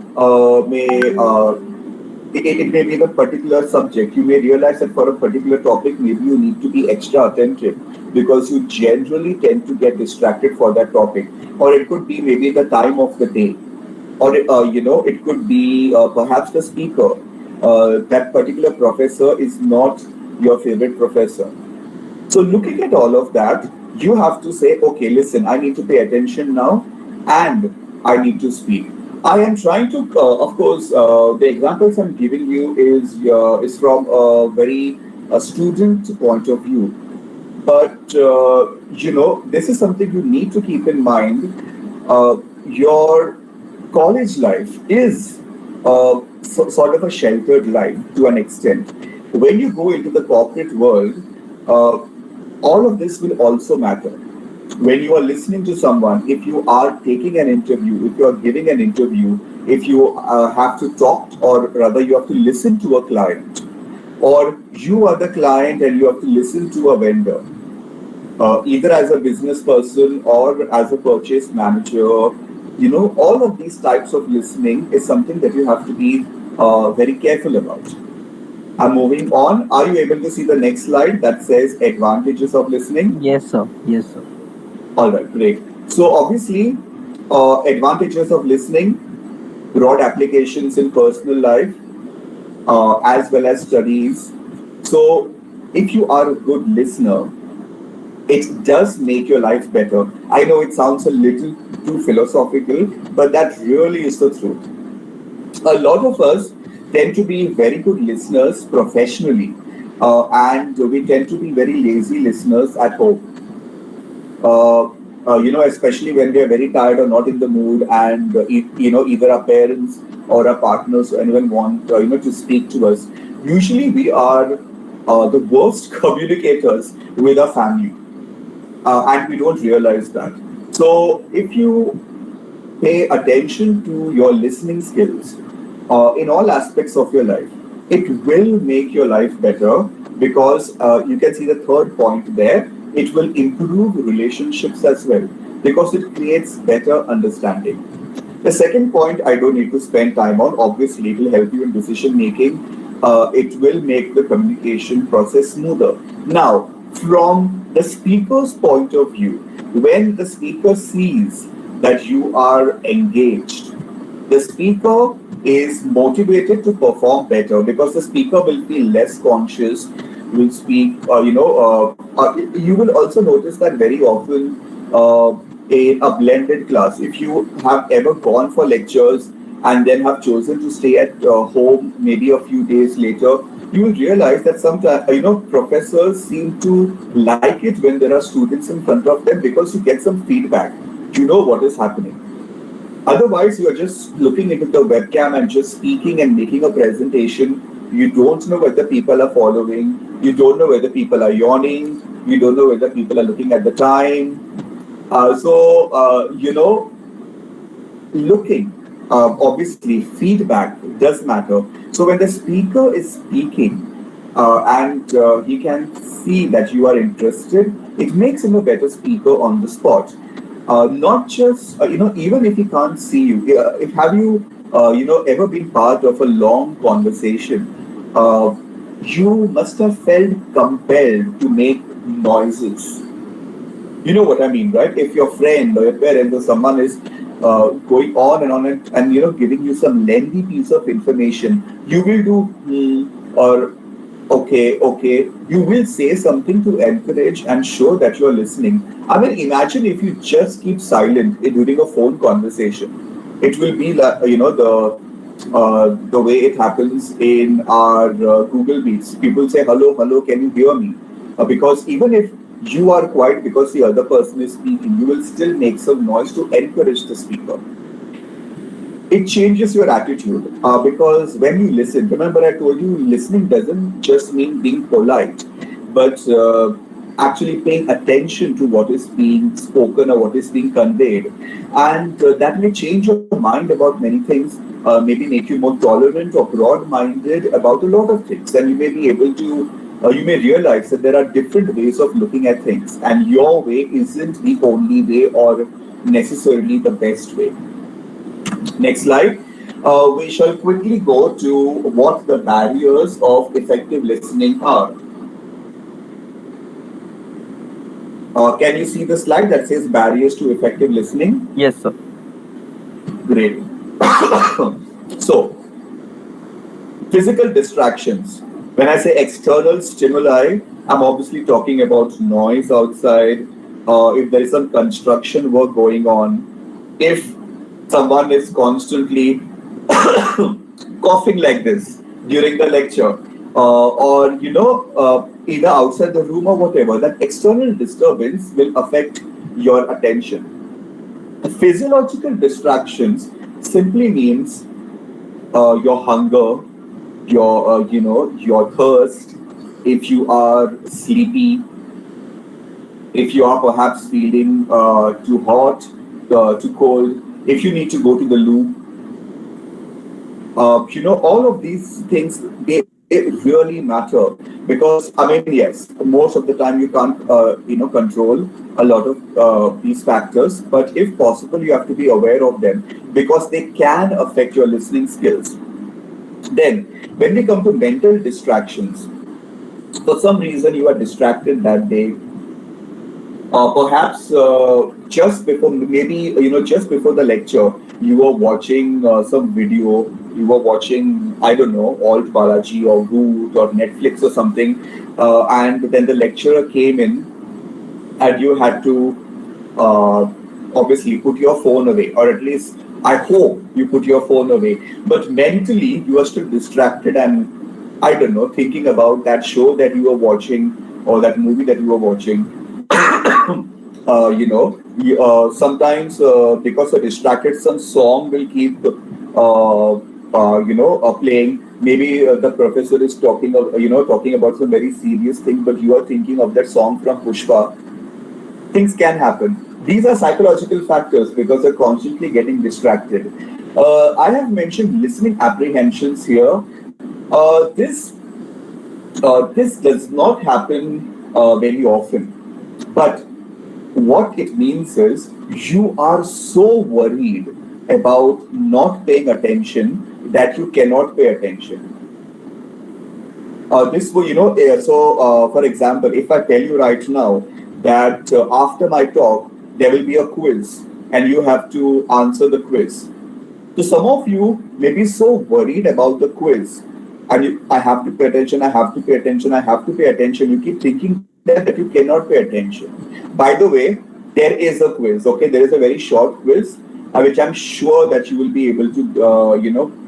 it may be a particular subject. You may realize that for a particular topic, maybe you need to be extra attentive because you generally tend to get distracted for that topic. Or it could be maybe the time of the day. Or, it could be perhaps the speaker. That particular professor is not your favorite professor. So looking at all of that, you have to say, okay, listen, I need to pay attention now and I need to speak. I am trying to, of course, the examples I'm giving you is from a very student point of view. But, this is something you need to keep in mind. Your college life is sort of a sheltered life to an extent. When you go into the corporate world, all of this will also matter. When you are listening to someone, if you are taking an interview, if you are giving an interview, if you have to talk, or rather you have to listen to a client, or you are the client and you have to listen to a vendor, either as a business person or as a purchase manager, all of these types of listening is something that you have to be very careful about. I'm moving on. Are you able to see the next slide that says advantages of listening? Yes, sir. Yes, sir. All right, great. So obviously, advantages of listening, broad applications in personal life, as well as studies. So if you are a good listener, it does make your life better. I know it sounds a little too philosophical, but that really is the truth. A lot of us tend to be very good listeners professionally, and we tend to be very lazy listeners at home. Especially when we are very tired or not in the mood, and either our parents or our partners or anyone want to speak to us. Usually, we are the worst communicators with our family, and we don't realize that. So, if you pay attention to your listening skills in all aspects of your life, it will make your life better because you can see the third point there. It will improve relationships as well because it creates better understanding. The second point I don't need to spend time on. Obviously, it will help you in decision making. It will make the communication process smoother. Now, from the speaker's point of view, when the speaker sees that you are engaged, the speaker is motivated to perform better because the speaker will feel less conscious, will speak, you will also notice that very often in a blended class, if you have ever gone for lectures and then have chosen to stay at home maybe a few days later, you will realize that sometimes, professors seem to like it when there are students in front of them because you get some feedback. You know what is happening. Otherwise, you are just looking into the webcam and just speaking and making a presentation. You don't know whether people are following. You don't know whether people are yawning. You don't know whether people are looking at the time. looking, obviously, feedback does matter. So when the speaker is speaking and he can see that you are interested, it makes him a better speaker on the spot. Not just, even if he can't see you, if have you, ever been part of a long conversation, you must have felt compelled to make noises. You know what I mean, right? If your friend or your parent or someone is going on and giving you some lengthy piece of information, you will do or okay. You will say something to encourage and show that you are listening. I mean, imagine if you just keep silent during a phone conversation. It will be like the way it happens in our Google Meets. People say hello, hello, can you hear me? Because even if you are quiet because the other person is speaking, you will still make some noise to encourage the speaker. It changes your attitude because when you listen, remember I told you listening doesn't just mean being polite, but actually paying attention to what is being spoken or what is being conveyed. And that may change your mind about many things, maybe make you more tolerant or broad minded about a lot of things. And you may be able to you may realize that there are different ways of looking at things, and your way isn't the only way or necessarily the best way. Next slide. We shall quickly go to what the barriers of effective listening are. Can you see the slide that says barriers to effective listening? Yes, sir. Great. So, physical distractions. When I say external stimuli, I'm obviously talking about noise outside, if there is some construction work going on, if someone is constantly coughing like this during the lecture, or either outside the room or whatever, that external disturbance will affect your attention. Physiological distractions simply means your hunger, your thirst, if you are sleepy, if you are perhaps feeling too hot, too cold, if you need to go to the loo, all of these things, they really matter because, I mean, yes, most of the time you can't, control a lot of these factors, but if possible, you have to be aware of them because they can affect your listening skills. Then, when we come to mental distractions, for some reason you are distracted that day, perhaps just before, maybe just before the lecture, you were watching some video, you were watching, I don't know, Alt Balaji or Root or Netflix or something, and then the lecturer came in and you had to obviously put your phone away, or at least I hope you put your phone away. But mentally, you are still distracted and, I don't know, thinking about that show that you were watching or that movie that you were watching. Sometimes because you're distracted, some song will keep, playing. Maybe the professor is talking about some very serious thing, but you are thinking of that song from Pushpa. Things can happen. These are psychological factors because they're constantly getting distracted. I have mentioned listening apprehensions here. This does not happen very often, but what it means is you are so worried about not paying attention that you cannot pay attention. For example, if I tell you right now that after my talk, there will be a quiz and you have to answer the quiz. So some of you may be so worried about the quiz and I have to pay attention, I have to pay attention, I have to pay attention. You keep thinking that you cannot pay attention. By the way, there is a quiz, okay? There is a very short quiz which I'm sure that you will be able to,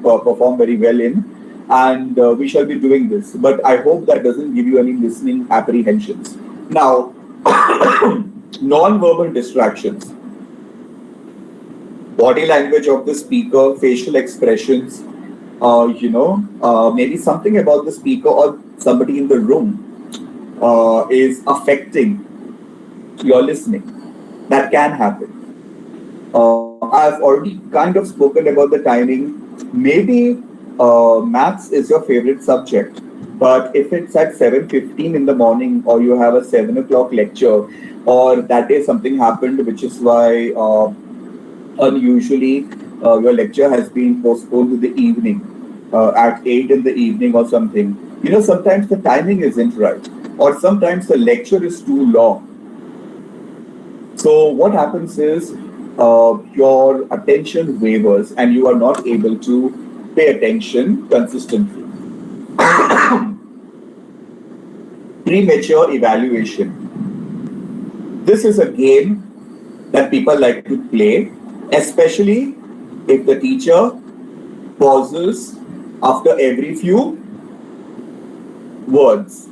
perform very well in. And we shall be doing this. But I hope that doesn't give you any listening apprehensions. Now, non-verbal distractions. Body language of the speaker, facial expressions, maybe something about the speaker or somebody in the room is affecting your listening. That can happen. I've already kind of spoken about the timing. Maybe maths is your favorite subject, but if it's at 7:15 in the morning, or you have a 7 o'clock lecture, or that day something happened, which is why unusually your lecture has been postponed to the evening, at 8 in the evening or something. Sometimes the timing isn't right, or sometimes the lecture is too long. So what happens is your attention wavers and you are not able to pay attention consistently. Premature evaluation. This is a game that people like to play, especially if the teacher pauses after every few words.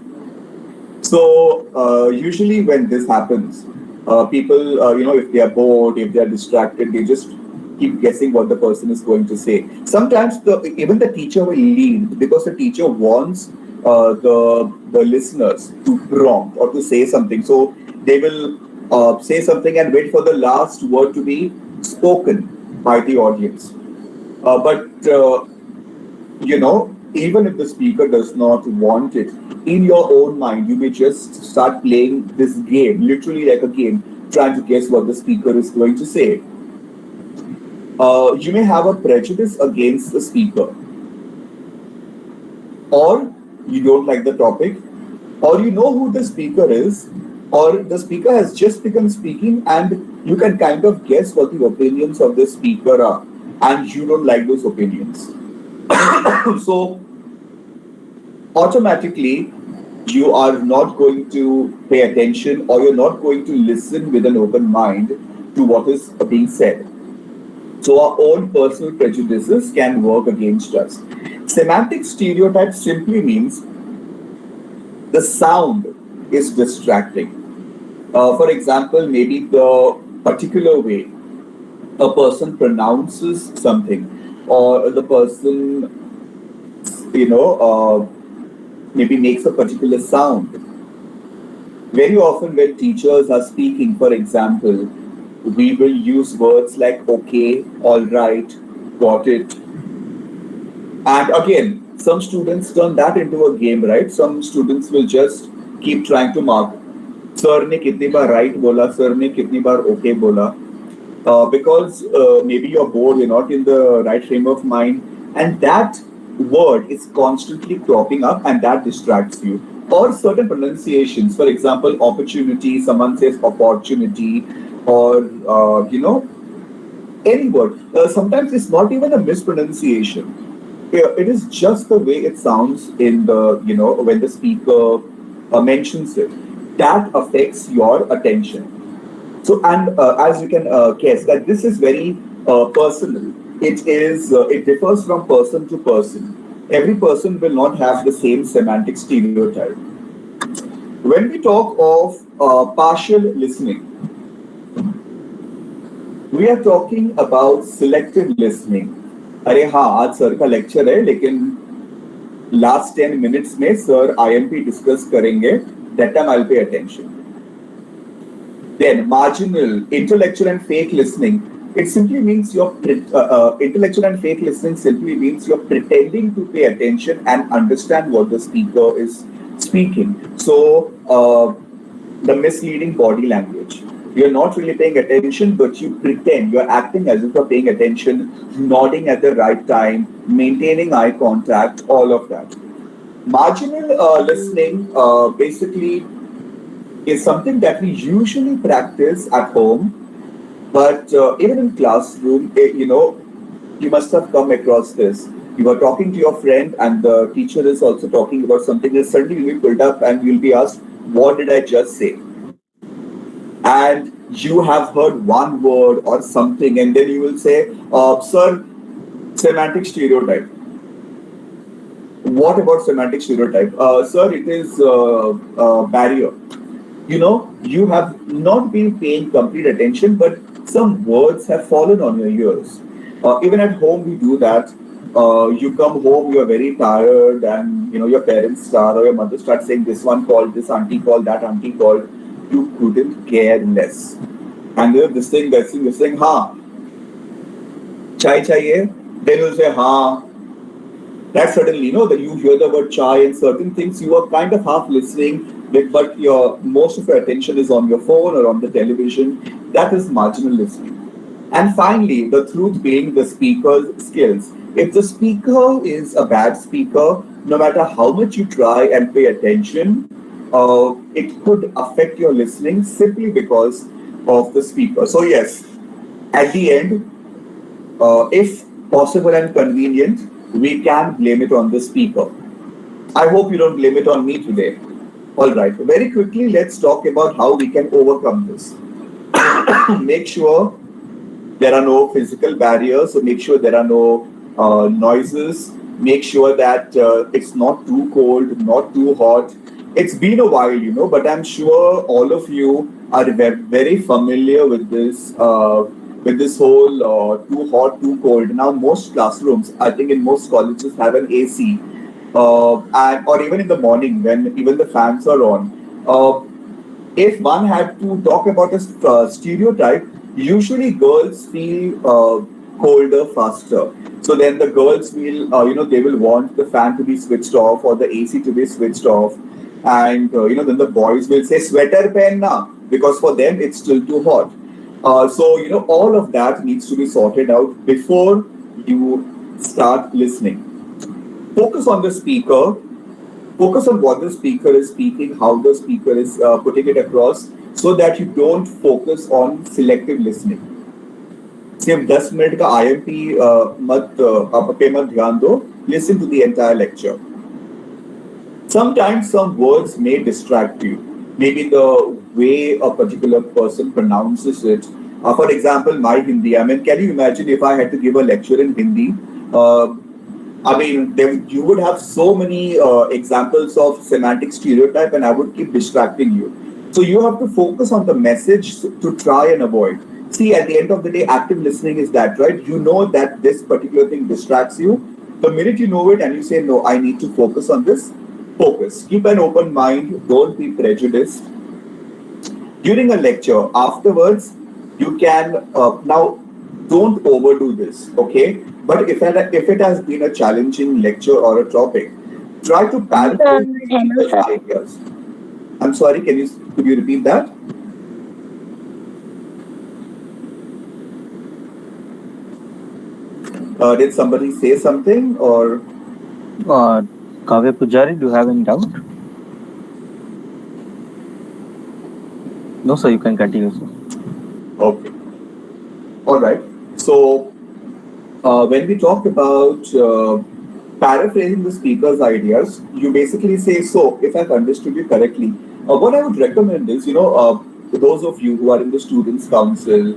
So usually when this happens, people, if they are bored, if they are distracted, they just keep guessing what the person is going to say. Sometimes even the teacher will lead because the teacher wants the listeners to prompt or to say something. So they will say something and wait for the last word to be spoken by the audience. But even if the speaker does not want it, in your own mind, you may just start playing this game, literally like a game, trying to guess what the speaker is going to say. You may have a prejudice against the speaker, or you don't like the topic, or you know who the speaker is, or the speaker has just begun speaking, and you can kind of guess what the opinions of the speaker are, and you don't like those opinions. So automatically you are not going to pay attention, or you're not going to listen with an open mind to what is being said. So our own personal prejudices can work against us. Semantic stereotype simply means the sound is distracting. For example, maybe the particular way a person pronounces something, or the person, maybe makes a particular sound. Very often, when teachers are speaking, for example, we will use words like okay, all right, got it. And again, some students turn that into a game, right? Some students will just keep trying to mark. Sir ne kitni bar right bola, sir ne kitni bar okay bola. Because maybe you're bored, you're not in the right frame of mind, and that word is constantly cropping up and that distracts you. Or certain pronunciations, for example, opportunity, someone says opportunity, or any word. Sometimes it's not even a mispronunciation. It is just the way it sounds in the, when the speaker mentions it. That affects your attention. So, and as you can guess, that this is very personal. It differs from person to person. Every person will not have the same semantic stereotype. When we talk of partial listening, we are talking about selective listening. अरे हाँ, आज sir का lecture है, लेकिन last 10 minutes में sir IMP discuss करेंगे. That time I'll pay attention. Then marginal, intellectual and fake listening. It simply means intellectual and fake listening simply means you're pretending to pay attention and understand what the speaker is speaking. So the misleading body language. You're not really paying attention, but you pretend. You're acting as if you're paying attention, nodding at the right time, maintaining eye contact, all of that. Marginal listening basically is something that we usually practice at home, but even in classroom, you must have come across this. You are talking to your friend and the teacher is also talking about something, and suddenly you'll be pulled up and you'll be asked, what did I just say? And you have heard one word or something, and then you will say, sir, semantic stereotype. What about semantic stereotype? Sir, it is barrier. You have not been paying complete attention, but some words have fallen on your ears. Even at home, we do that. You come home, you are very tired, and your parents start, or your mother starts saying, this one called, this auntie called, that auntie called. You couldn't care less. And this thing, ha, chai chahiye, then you'll say, ha. That suddenly, that you hear the word chai and certain things, you are kind of half listening, but your most of your attention is on your phone or on the television. That is marginal listening. And finally, the truth being the speaker's skills. If the speaker is a bad speaker, no matter how much you try and pay attention, it could affect your listening simply because of the speaker. So, yes, at the end, if possible and convenient, we can blame it on the speaker. I hope you don't blame it on me today. All right, very quickly, let's talk about how we can overcome this. Make sure there are no physical barriers, so make sure there are no noises, make sure that it's not too cold, not too hot. It's been a while, but I'm sure all of you are very familiar with this whole too hot, too cold. Now, most classrooms, I think in most colleges, have an AC, and or even in the morning when even the fans are on. If one had to talk about a stereotype, usually girls feel colder faster. So then the girls will, they will want the fan to be switched off or the AC to be switched off. And, then the boys will say, sweater penna, because for them it's still too hot. So, all of that needs to be sorted out before you start listening. Focus on the speaker. Focus on what the speaker is speaking, how the speaker is putting it across, so that you don't focus on selective listening. सिर्फ 10 minute का IMP मत ध्यान दो. Listen to the entire lecture. Sometimes some words may distract you. Maybe the way a particular person pronounces it. For example, my Hindi. I mean, can you imagine if I had to give a lecture in Hindi? You would have so many examples of semantic stereotype, and I would keep distracting you. So you have to focus on the message to try and avoid. See, at the end of the day, active listening is that, right? You know that this particular thing distracts you. The minute you know it and you say, no, I need to focus on this, focus. Keep an open mind. Don't be prejudiced. During a lecture, afterwards, you can, now, don't overdo this, okay? But if it has been a challenging lecture or a topic, try to paraphrase the ideas. I'm sorry, could you repeat that? Did somebody say something or? Kavya Pujari, do you have any doubt? No, sir, you can continue, sir. Okay. All right. So, when we talk about paraphrasing the speaker's ideas, you basically say, so, if I've understood you correctly, what I would recommend is, those of you who are in the Students' Council,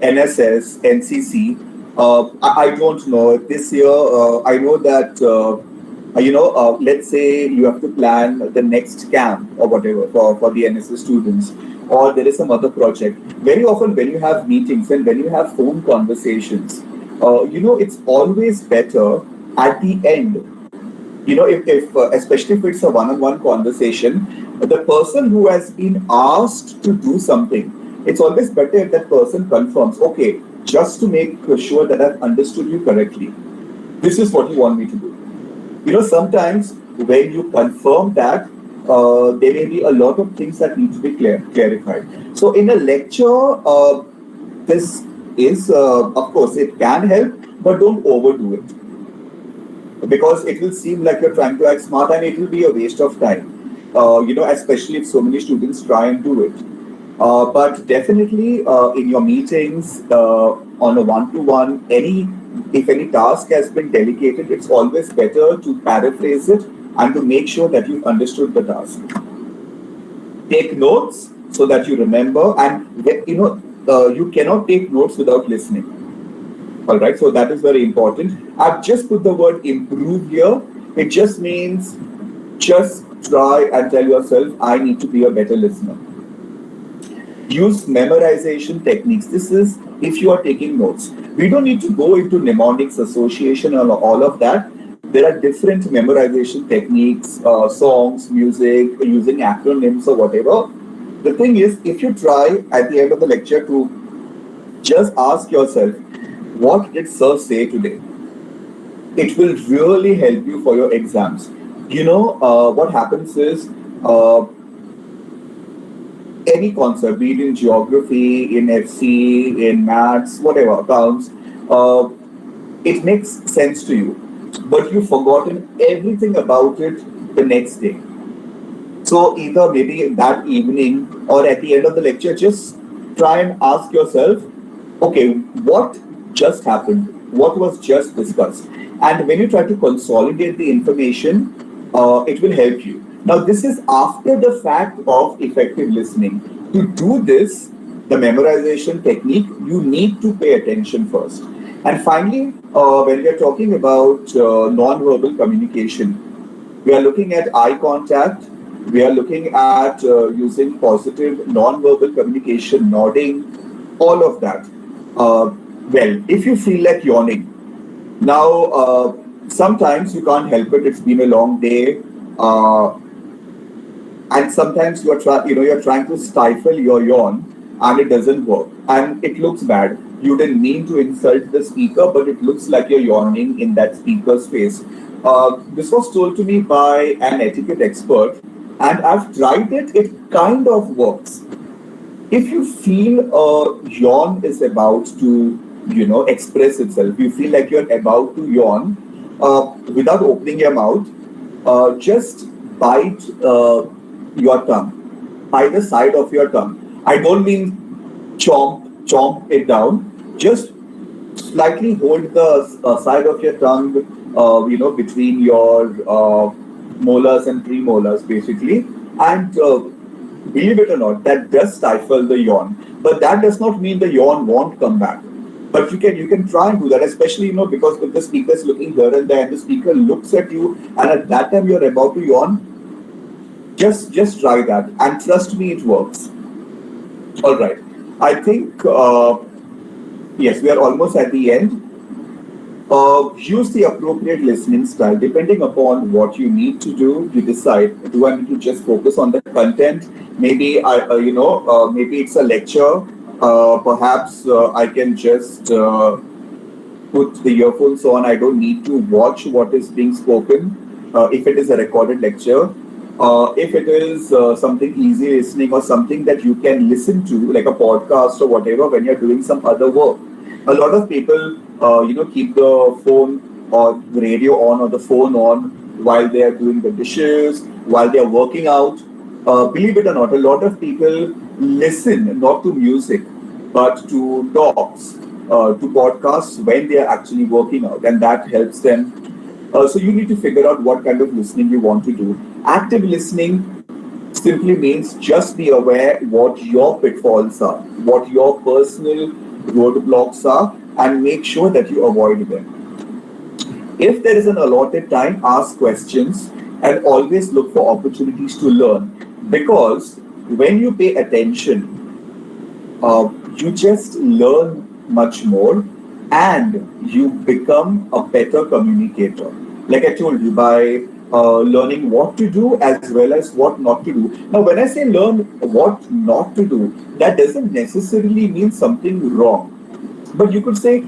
N.S.S, N.C.C, I don't know. This year, I know that, let's say you have to plan the next camp or whatever for the N.S.S students, or there is some other project. Very often when you have meetings and when you have phone conversations, it's always better at the end. If especially if it's a one-on-one conversation, the person who has been asked to do something, it's always better if that person confirms, okay, just to make sure that I've understood you correctly, this is what you want me to do. Sometimes when you confirm that, there may be a lot of things that need to be clarified. So in a lecture, this is, of course, it can help, but don't overdo it. Because it will seem like you're trying to act smart and it will be a waste of time. Especially if so many students try and do it. But definitely in your meetings, on a one-to-one, if any task has been delegated, it's always better to paraphrase it and to make sure that you've understood the task. Take notes so that you remember, and you cannot take notes without listening. All right, so that is very important. I've just put the word improve here. It just means just try and tell yourself, I need to be a better listener. Use memorization techniques. This is if you are taking notes. We don't need to go into mnemonics, association, or all of that. There are different memorization techniques, songs, music, using acronyms or whatever. The thing is, if you try at the end of the lecture to just ask yourself, what did Sir say today? It will really help you for your exams. What happens is any concept, be it in geography, in FC, in maths, whatever, accounts, uh, it makes sense to you, but you've forgotten everything about it the next day. So either maybe that evening or at the end of the lecture, just try and ask yourself, okay, what just happened? What was just discussed? And when you try to consolidate the information, it will help you. Now, this is after the fact of effective listening. To do this, the memorization technique, you need to pay attention first. And finally, when we are talking about non-verbal communication, we are looking at eye contact. We are looking at using positive non-verbal communication, nodding, all of that. Well, if you feel like yawning, now sometimes you can't help it. It's been a long day, and sometimes you're trying to stifle your yawn, and it doesn't work, and it looks bad. You didn't mean to insult the speaker, but it looks like you're yawning in that speaker's face. This was told to me by an etiquette expert, and I've tried it. It kind of works. If you feel a yawn is about to express itself, you feel like you're about to yawn, without opening your mouth, just bite your tongue, by the side of your tongue. I don't mean chomp it down. Just slightly hold the side of your tongue, between your molars and premolars, basically. And believe it or not, that does stifle the yawn. But that does not mean the yawn won't come back. But you can try and do that, especially because if the speaker is looking here and there, and the speaker looks at you, and at that time you're about to yawn, just try that, and trust me, it works. All right. I think yes, we are almost at the end. Use the appropriate listening style depending upon what you need to do. You decide: do I need to just focus on the content? Maybe maybe it's a lecture. Perhaps I can just put the earphones on. I don't need to watch what is being spoken. If it is a recorded lecture, if it is something easy listening or something that you can listen to, like a podcast or whatever, when you're doing some other work. A lot of people, keep the phone or the radio on or the phone on while they are doing the dishes, while they are working out. Believe it or not, a lot of people listen not to music, but to talks, to podcasts when they are actually working out, and that helps them. So you need to figure out what kind of listening you want to do. Active listening simply means just be aware what your pitfalls are, what your personal roadblocks are, and make sure that you avoid them. If there is an allotted time, ask questions and always look for opportunities to learn. Because when you pay attention, you just learn much more, and you become a better communicator. Like I told you, by learning what to do as well as what not to do. Now, when I say learn what not to do, that doesn't necessarily mean something wrong. But you could say,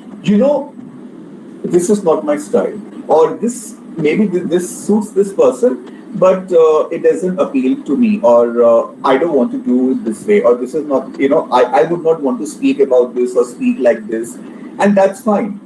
this is not my style, or this maybe this suits this person, but it doesn't appeal to me, or I don't want to do it this way, or this is not, I would not want to speak about this or speak like this, and that's fine.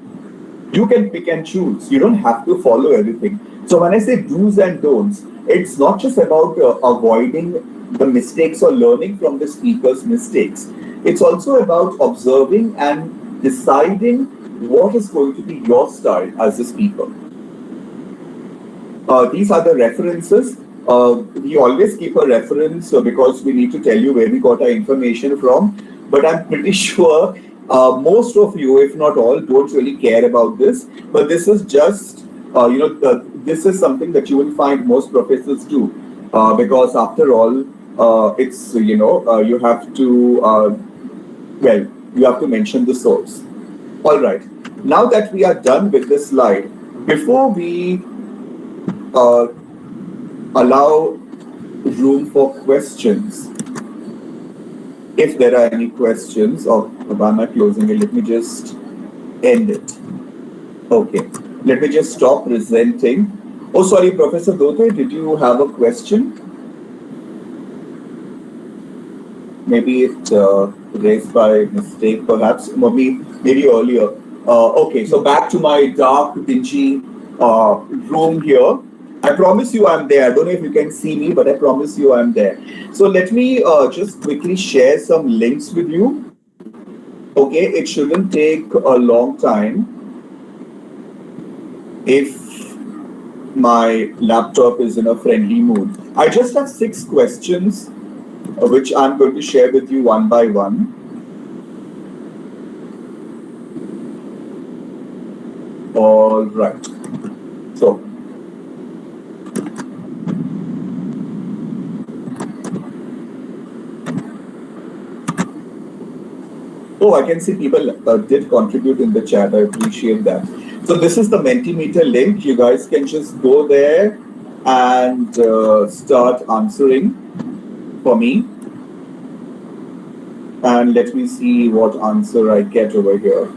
You can pick and choose. You don't have to follow everything. So when I say do's and don'ts, it's not just about avoiding the mistakes or learning from the speaker's mistakes. It's also about observing and deciding what is going to be your style as a speaker. These are the references. We always keep a reference because we need to tell you where we got our information from. But I'm pretty sure most of you, if not all, don't really care about this. But this is just, this is something that you will find most professors do. Because after all, it's, you have to, you have to mention the source. All right. Now that we are done with this slide, before we allow room for questions, if there are any questions, or why am I closing it? Let me just End it. Okay. Let me just stop presenting. Oh, sorry, Professor Dothe, did you have a question? Maybe it raised by mistake, perhaps. Maybe earlier. Okay, so back to my dark, dingy room here. I promise you I'm there. I don't know if you can see me, but I promise you I'm there. So let me just quickly share some links with you. Okay, it shouldn't take a long time if my laptop is in a friendly mood. I just have 6 questions which I'm going to share with you one by one. All right. So, oh, I can see people did contribute in the chat. I appreciate that. So this is the Mentimeter link. You guys can just go there and start answering for me. And let me see what answer I get over here.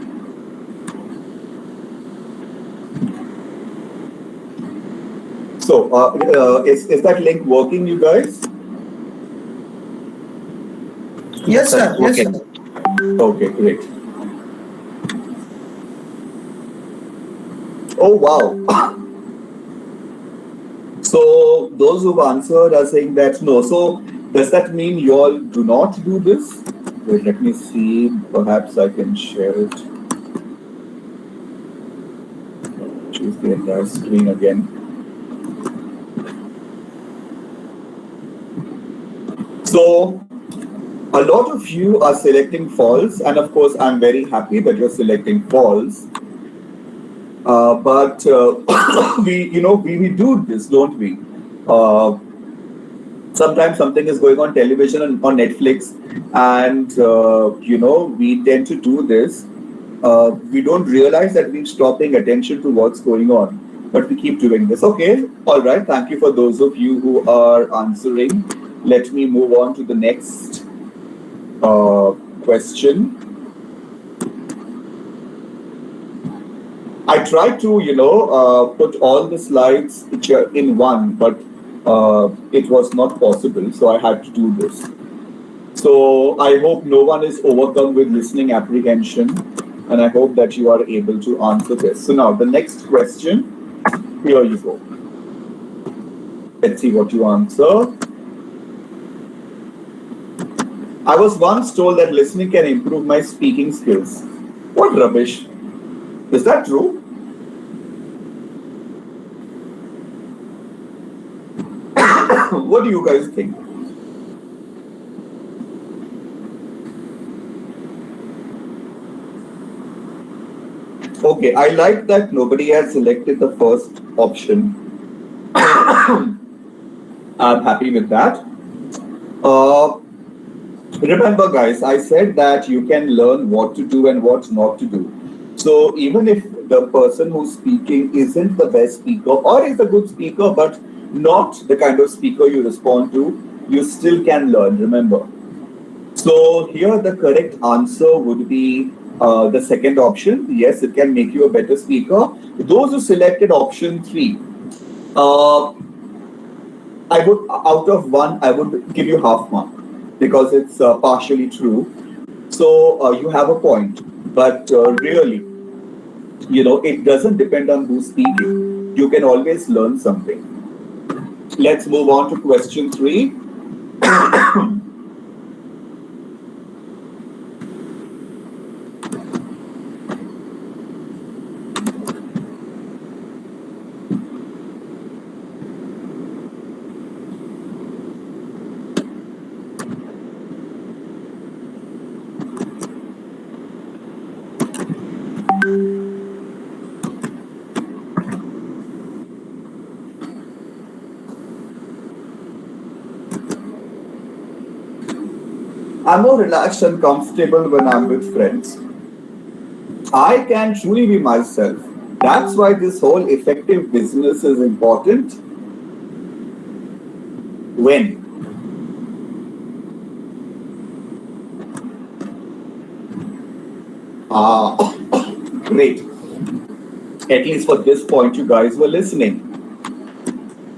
So, is that link working, you guys? Yes, sir. Yes, Okay. sir. Okay, great. Oh, wow. So, those who've answered are saying that no. So, does that mean you all do not do this? Wait, let me see. Perhaps I can share it. Choose the entire screen again. So, a lot of you are selecting false, and of course, I'm very happy that you're selecting false. But we do this, don't we? Sometimes something is going on television and on Netflix, and we tend to do this. We don't realize that we're stopping attention to what's going on, but we keep doing this. Okay, all right. Thank you for those of you who are answering. Let me move on to the next question. I tried to, put all the slides which are in one, but it was not possible, so I had to do this. So I hope no one is overcome with listening apprehension, and I hope that you are able to answer this. So now the next question, here you go. Let's see what you answer. I was once told that listening can improve my speaking skills. What rubbish. Is that true? What do you guys think? Okay, I like that nobody has selected the first option. I'm happy with that. Remember, guys, I said that you can learn what to do and what not to do. So even if the person who's speaking isn't the best speaker or is a good speaker, but not the kind of speaker you respond to, you still can learn, remember. So here the correct answer would be the second option. Yes, it can make you a better speaker. Those who selected option 3, I would, out of 1, I would give you half mark because it's partially true. So you have a point, but really, it doesn't depend on who's speaking. You can always learn something. Let's move on to question 3. I'm more relaxed and comfortable when I'm with friends. I can truly be myself. That's why this whole effective business is important. When? Great. At least for this point, you guys were listening.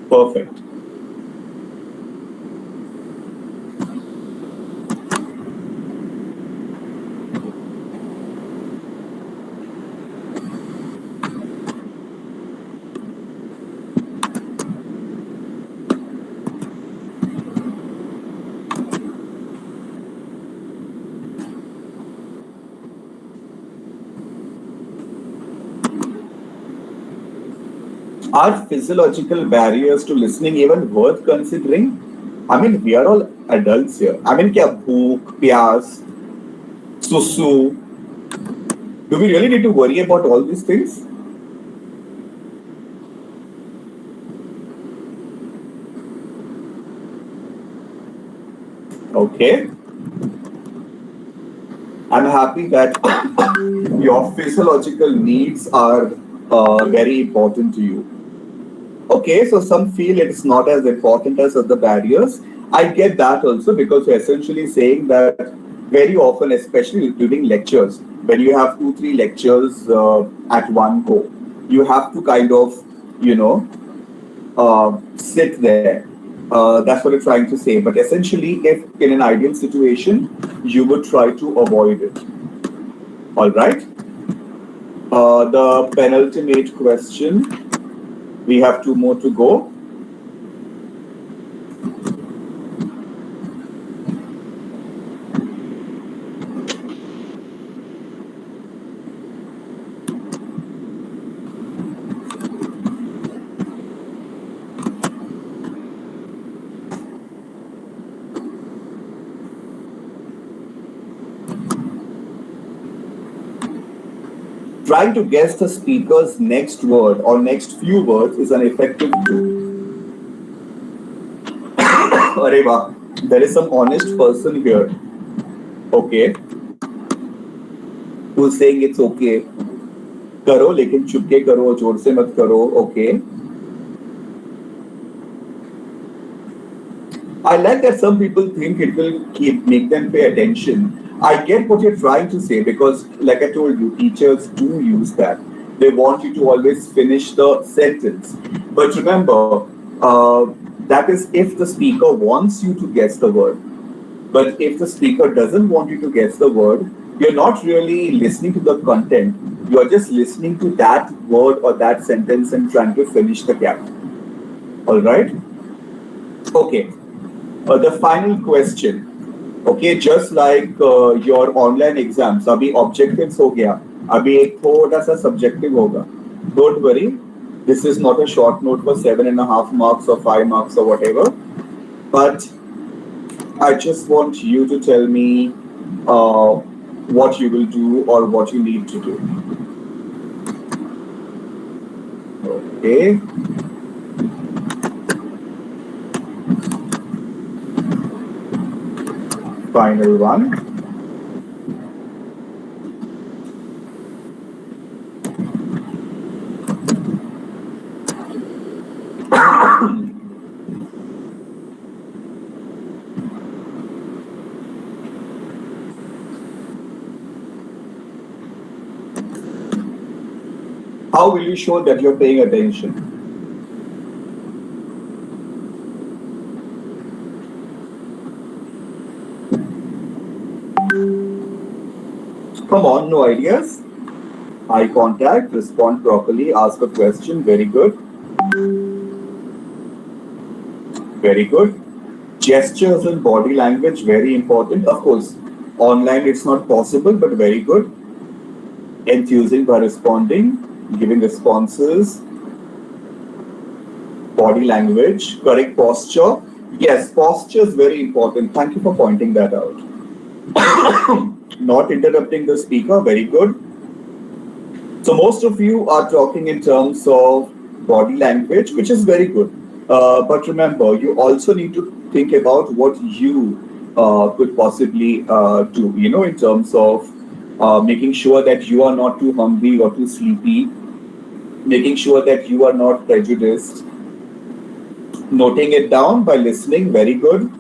Perfect. Are physiological barriers to listening even worth considering? I mean, we are all adults here. I mean, kya bhook, pyas, susu. Do we really need to worry about all these things? Okay. I'm happy that your physiological needs are very important to you. Okay, so some feel it's not as important as other barriers. I get that also because you're essentially saying that very often, especially during lectures, when you have 2, 3 lectures at one go, you have to kind of, you know, sit there. That's what I'm trying to say. But essentially, if in an ideal situation, you would try to avoid it. All right. The penultimate question. We have 2 more to go. Trying to guess the speaker's next word or next few words is an effective tool. Areva, there is some honest person here, okay, who's saying it's okay. करो लेकिन चुपके करो, जोर से मत करो, okay. I like that some people think it will make them pay attention. I get what you're trying to say because, like I told you, teachers do use that. They want you to always finish the sentence. But remember, that is if the speaker wants you to guess the word. But if the speaker doesn't want you to guess the word, you're not really listening to the content. You're just listening to that word or that sentence and trying to finish the gap. All right? Okay. The final question. Okay, just like your online exams, अभी objectives हो गया, अभी एक थोड़ा सा subjective होगा. Don't worry, this is not a short note for 7.5 marks or 5 marks or whatever. But I just want you to tell me what you will do or what you need to do. Okay. Final one. How will you show that you're paying attention? Come on, no ideas? Eye contact, respond properly, ask a question, very good. Very good. Gestures and body language, very important. Of course, online it's not possible, but very good. Enthusing by responding, giving responses. Body language, correct posture. Yes, posture is very important. Thank you for pointing that out. Not interrupting the speaker, very good. So most of you are talking in terms of body language, which is very good. But remember, you also need to think about what you could possibly do, you know, in terms of making sure that you are not too hungry or too sleepy, making sure that you are not prejudiced, noting it down by listening, very good.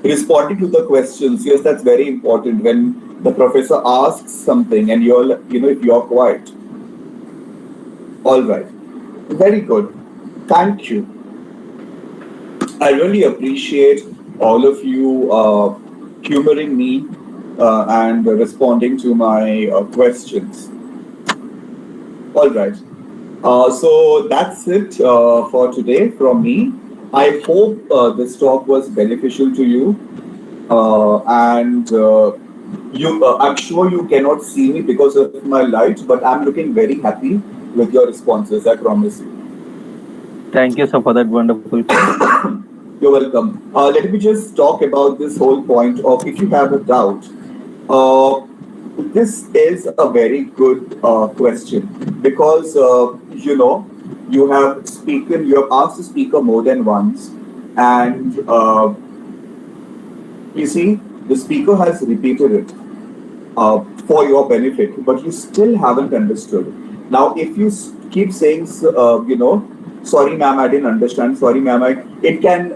responding to the questions. Yes, that's very important. When the professor asks something and if you're quiet. All right. Very good. Thank you. I really appreciate all of you humoring me and responding to my questions. All right. So that's it for today from me. I hope this talk was beneficial to you, and I'm sure you cannot see me because of my light, but I'm looking very happy with your responses. I promise you. Thank you, sir, for that wonderful question. You're welcome. Let me just talk about this whole point of if you have a doubt. Uh, this is a very good question because you have asked the speaker more than once, and you see the speaker has repeated it for your benefit, but you still haven't understood. Now, if you keep saying, sorry, ma'am, I didn't understand, sorry, ma'am, it can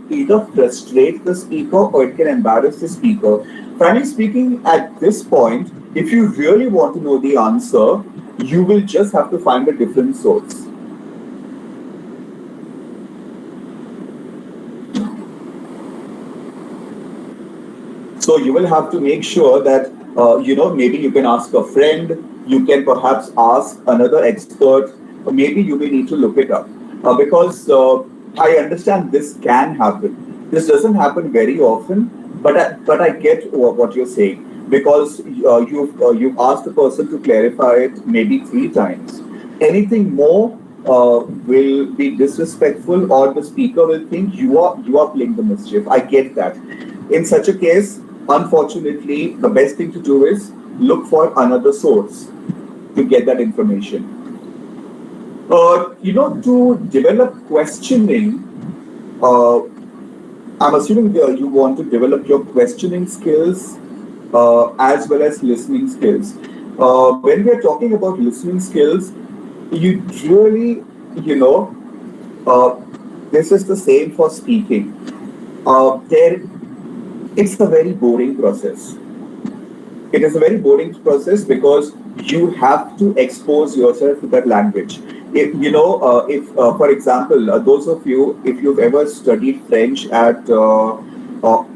either frustrate the speaker or it can embarrass the speaker. Frankly speaking, at this point, if you really want to know the answer, you will just have to find a different source. So you will have to make sure that, maybe you can ask a friend, you can perhaps ask another expert, or maybe you may need to look it up. Because I understand this can happen. This doesn't happen very often, but I get what you're saying. Because you've asked the person to clarify it maybe 3 times. Anything more will be disrespectful, or the speaker will think you are playing the mischief. I get that. In such a case, unfortunately, the best thing to do is look for another source to get that information. To develop questioning, I'm assuming you want to develop your questioning skills as well as listening skills. When we are talking about listening skills, you really, uh, this is the same for speaking. It's a very boring process. It is a very boring process because you have to expose yourself to that language. If for example, those of you, if you've ever studied French at Alliance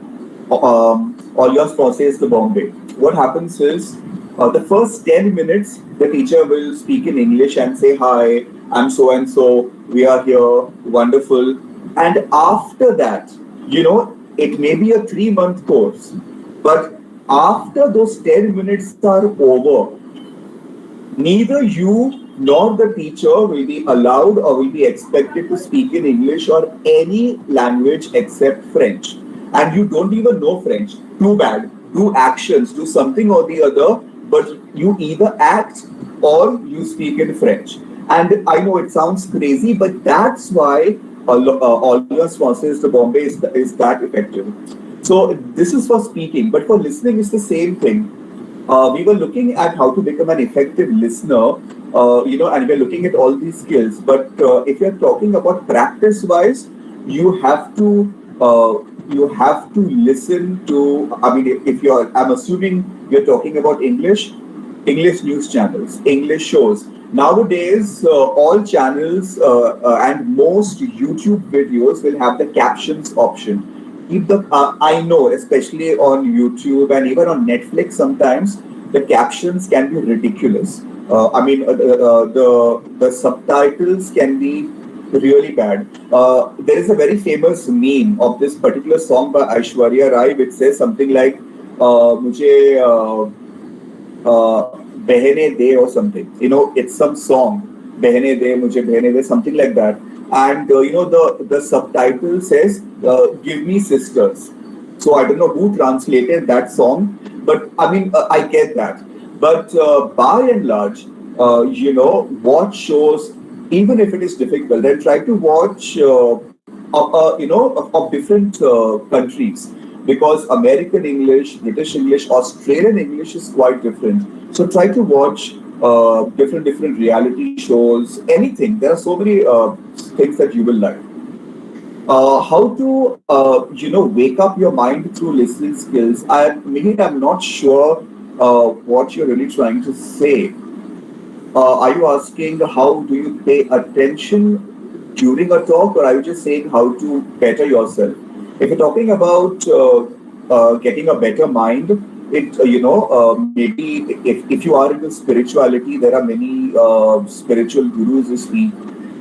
Française de Bombay, what happens is the first 10 minutes, the teacher will speak in English and say, "Hi, I'm so and so, we are here, wonderful." And after that, it may be a 3-month course, but after those 10 minutes are over, neither you nor the teacher will be allowed or will be expected to speak in English or any language except French. And you don't even know French. Too bad. Do actions, do something or the other, but you either act or you speak in French. And I know it sounds crazy, but that's why Alliance Française de Bombay is that effective. So this is for speaking, but for listening, it's the same thing. We were looking at how to become an effective listener, and we're looking at all these skills. But if you're talking about practice-wise, you have to listen to. I mean, I'm assuming you're talking about English news channels, English shows. Nowadays, all channels and most YouTube videos will have the captions option. I know, especially on YouTube and even on Netflix, sometimes the captions can be ridiculous. The subtitles can be really bad. There is a very famous meme of this particular song by Aishwarya Rai, which says something like, "Mujhe behne de" or something. It's some song, "Behne de, mujhe behne de," something like that. And the subtitle says, "Give me sisters." So I don't know who translated that song, but I mean, I get that. But by and large, watch shows, even if it is difficult, then try to watch, of different countries, because American English, British English, Australian English is quite different. So try to watch different reality shows, anything. There are so many things that you will like. How to wake up your mind through listening skills. I'm not sure what you're really trying to say. Are you asking how do you pay attention during a talk, or are you just saying how to better yourself? If you're talking about getting a better mind, maybe if you are into spirituality, there are many spiritual gurus who speak.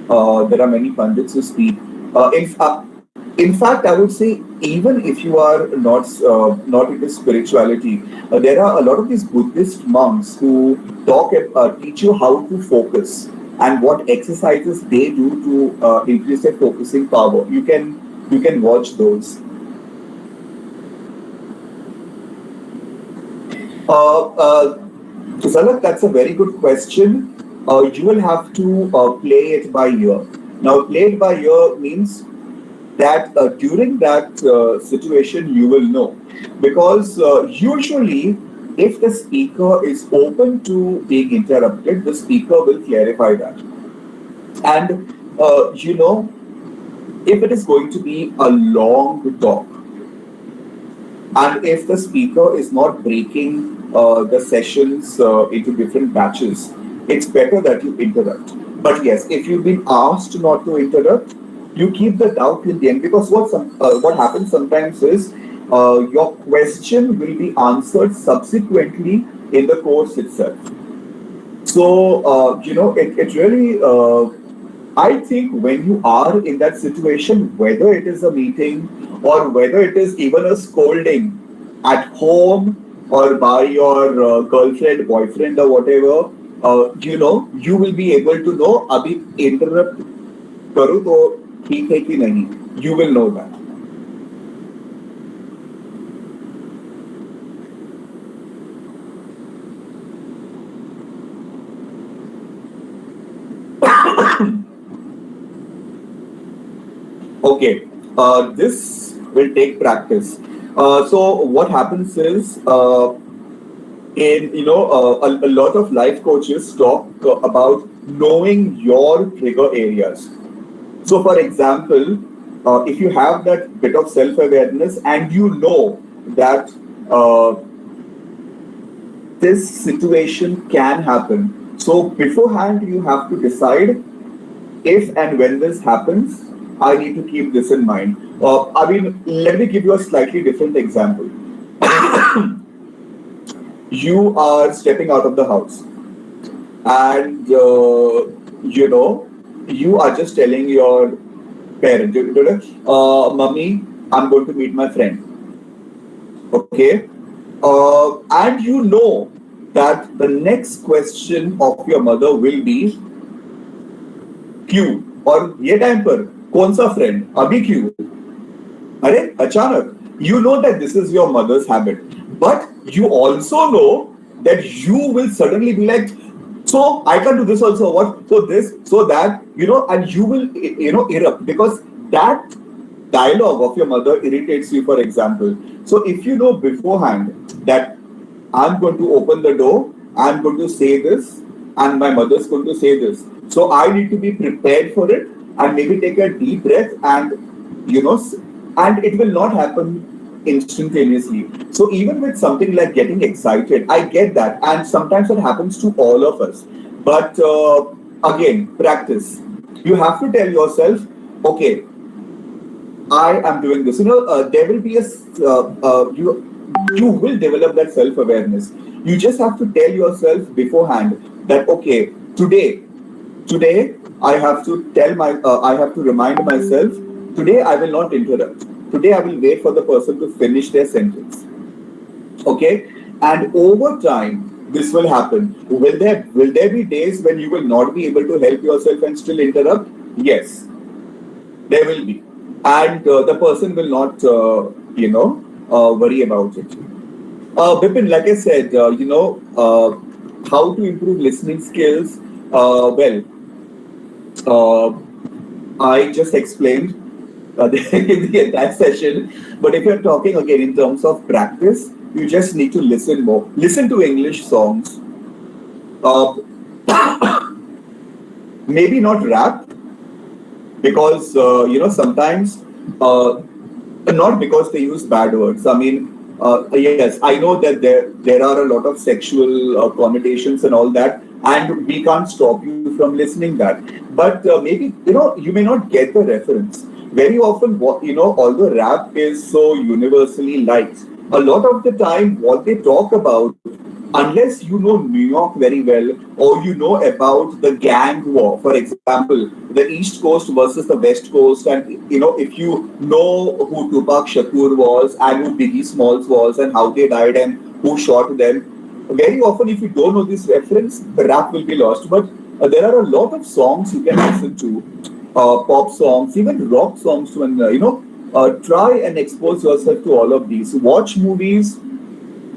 There are many pundits who speak. In fact, I would say even if you are not into spirituality, there are a lot of these Buddhist monks who teach you how to focus and what exercises they do to increase their focusing power. You can watch those. Uh, Zalak, that's a very good question. You will have to play it by ear. Now, play it by ear means that during that situation you will know, because usually if the speaker is open to being interrupted, the speaker will clarify that. And if it is going to be a long talk, and if the speaker is not breaking the sessions into different batches, it's better that you interrupt. But yes, if you've been asked not to interrupt, you keep the doubt till the end, because what happens sometimes is your question will be answered subsequently in the course itself. So it really. I think when you are in that situation, whether it is a meeting or whether it is even a scolding at home or by your girlfriend, boyfriend, or whatever, you will be able to know. Abhi interrupt करूँ तो ठीक है कि नहीं. You will know that. Okay, this will take practice. So what happens is, a lot of life coaches talk about knowing your trigger areas. So, for example, if you have that bit of self-awareness and you know that this situation can happen, so beforehand you have to decide if and when this happens, I need to keep this in mind. Let me give you a slightly different example. You are stepping out of the house, and you are just telling your parent, "Mummy, I'm going to meet my friend." Okay, and you know that the next question of your mother will be, क्यों और ये time पर कौन सा friend अभी क्यों अरे अचानक. You know that this is your mother's habit, but you also know that you will suddenly be like, so I can do this also, what, so this, so that, and you will erupt, because that dialogue of your mother irritates you, for example. So if you know beforehand that I'm going to open the door, I'm going to say this, and my mother's going to say this. So I need to be prepared for it and maybe take a deep breath, and and it will not happen instantaneously. So even with something like getting excited, I get that, and sometimes it happens to all of us. But again, practice. You have to tell yourself, okay, I am doing this. There will be you will develop that self awareness. You just have to tell yourself beforehand that, okay, today I have to I have to remind myself, today I will not interrupt. Today I will wait for the person to finish their sentence. Okay, and over time this will happen. Will there be days when you will not be able to help yourself and still interrupt? Yes, there will be, and the person will not worry about it. Bipin, like I said, how to improve listening skills. Well, uh, I just explained the entire session. But if you're talking again in terms of practice, you just need to listen more. Listen to English songs. Uh, Maybe not rap, because sometimes uh, not because they use bad words. I mean, yes, I know that there are a lot of sexual connotations and all that, and we can't stop you from listening that. But maybe you may not get the reference. Very often, although rap is so universally liked, a lot of the time, what they talk about, unless you know New York very well, or you know about the gang war, for example, the East Coast versus the West Coast, and if you know who Tupac Shakur was and who Biggie Smalls was and how they died and who shot them, very often if you don't know this reference, the rap will be lost. But there are a lot of songs you can listen to, pop songs, even rock songs, when try and expose yourself to all of these. Watch movies,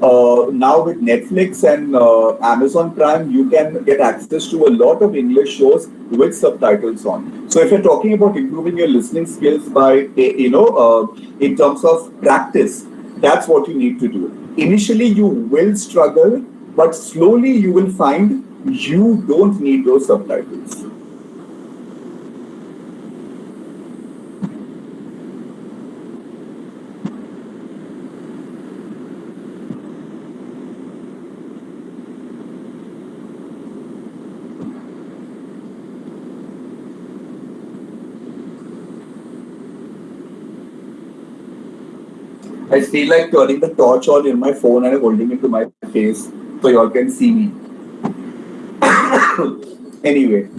now with Netflix and Amazon Prime, you can get access to a lot of English shows with subtitles on. So if you're talking about improving your listening skills by, in terms of practice, that's what you need to do. Initially, you will struggle, but slowly you will find you don't need those subtitles. I feel like turning the torch on in my phone and holding it to my face so y'all can see me. Anyway.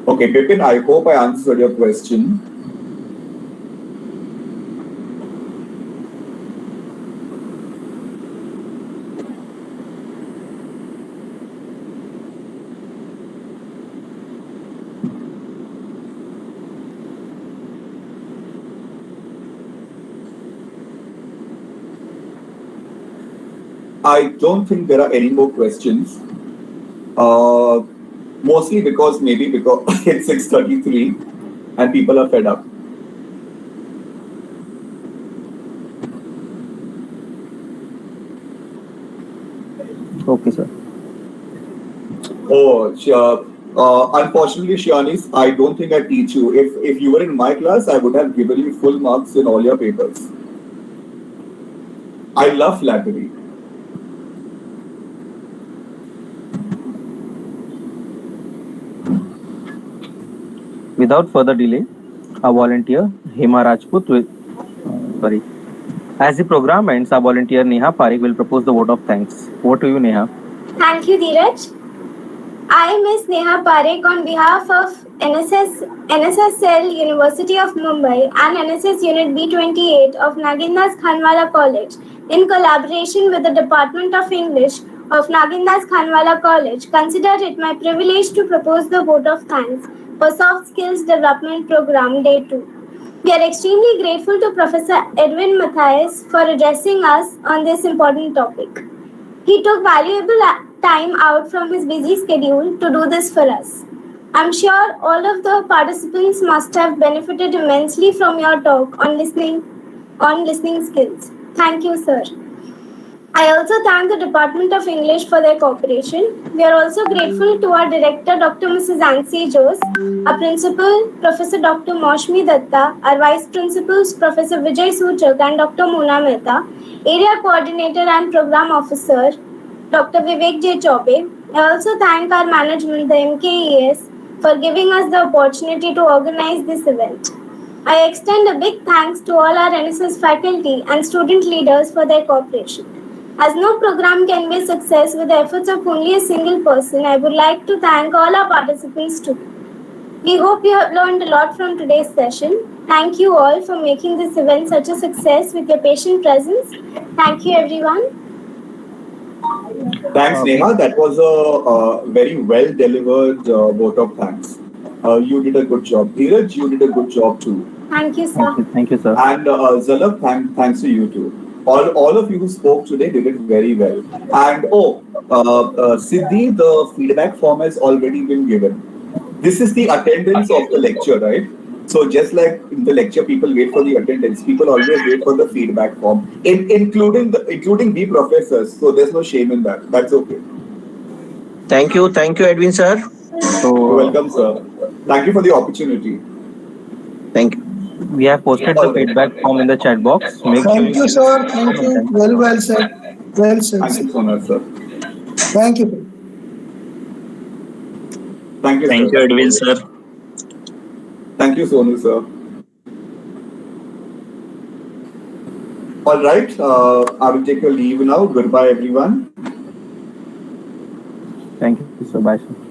Okay, Bipin, I hope I answered your question. I don't think there are any more questions. Mostly maybe because it's 6:33 and people are fed up. Okay, sir. Oh, sure. Unfortunately, Shianis, I don't think I teach you. If you were in my class, I would have given you full marks in all your papers. I love flattery. Without further delay, our volunteer Hema Rajput will, sorry. As the program ends, our volunteer Neha Parekh will propose the vote of thanks. Over to you, Neha. Thank you, Dheeraj. I, Ms. Neha Parekh, on behalf of N.S.S Cell, University of Mumbai and N.S.S Unit B28 of Nagindas Khandwala College, in collaboration with the Department of English of Nagindas Khandwala College, consider it my privilege to propose the vote of thanks for Soft Skills Development Program Day 2. We are extremely grateful to Professor Edwin Mathias for addressing us on this important topic. He took valuable time out from his busy schedule to do this for us. I'm sure all of the participants must have benefited immensely from your talk on listening skills. Thank you, sir. I also thank the Department of English for their cooperation. We are also grateful to our director, Dr. Mrs. Ansi Jose, our principal, Professor Dr. Moshmi Datta, our vice principals, Professor Vijay Suchak and Dr. Mona Mehta, area coordinator and program officer, Dr. Vivek J. Chaube. I also thank our management, the MKES, for giving us the opportunity to organize this event. I extend a big thanks to all our N.S.S faculty and student leaders for their cooperation. As no program can be a success with the efforts of only a single person, I would like to thank all our participants too. We hope you have learned a lot from today's session. Thank you all for making this event such a success with your patient presence. Thank you, everyone. Thanks, Neha. That was a very well delivered vote of thanks. You did a good job. Dheeraj, you did a good job too. Thank you, sir. Thank you, sir. And Zalab, thanks to you too. All of you who spoke today did it very well. And Siddhi, the feedback form has already been given. This is the attendance of the lecture, right? So just like in the lecture, people wait for the attendance. People always wait for the feedback form, including the professors. So there's no shame in that. That's okay. Thank you, Edwin sir. You're welcome, sir. Thank you for the opportunity. Thank you. We have posted the feedback form in the chat box. Make sure Thank you, sir. Thank you. Well said. Well said. Thank you so much, sir. Thank you. Thank you, Thank sir. you, Edwin, sir. Thank you, Sonu, sir. All right, I will take your leave now. Goodbye, everyone. Thank you, sir. Bye, sir.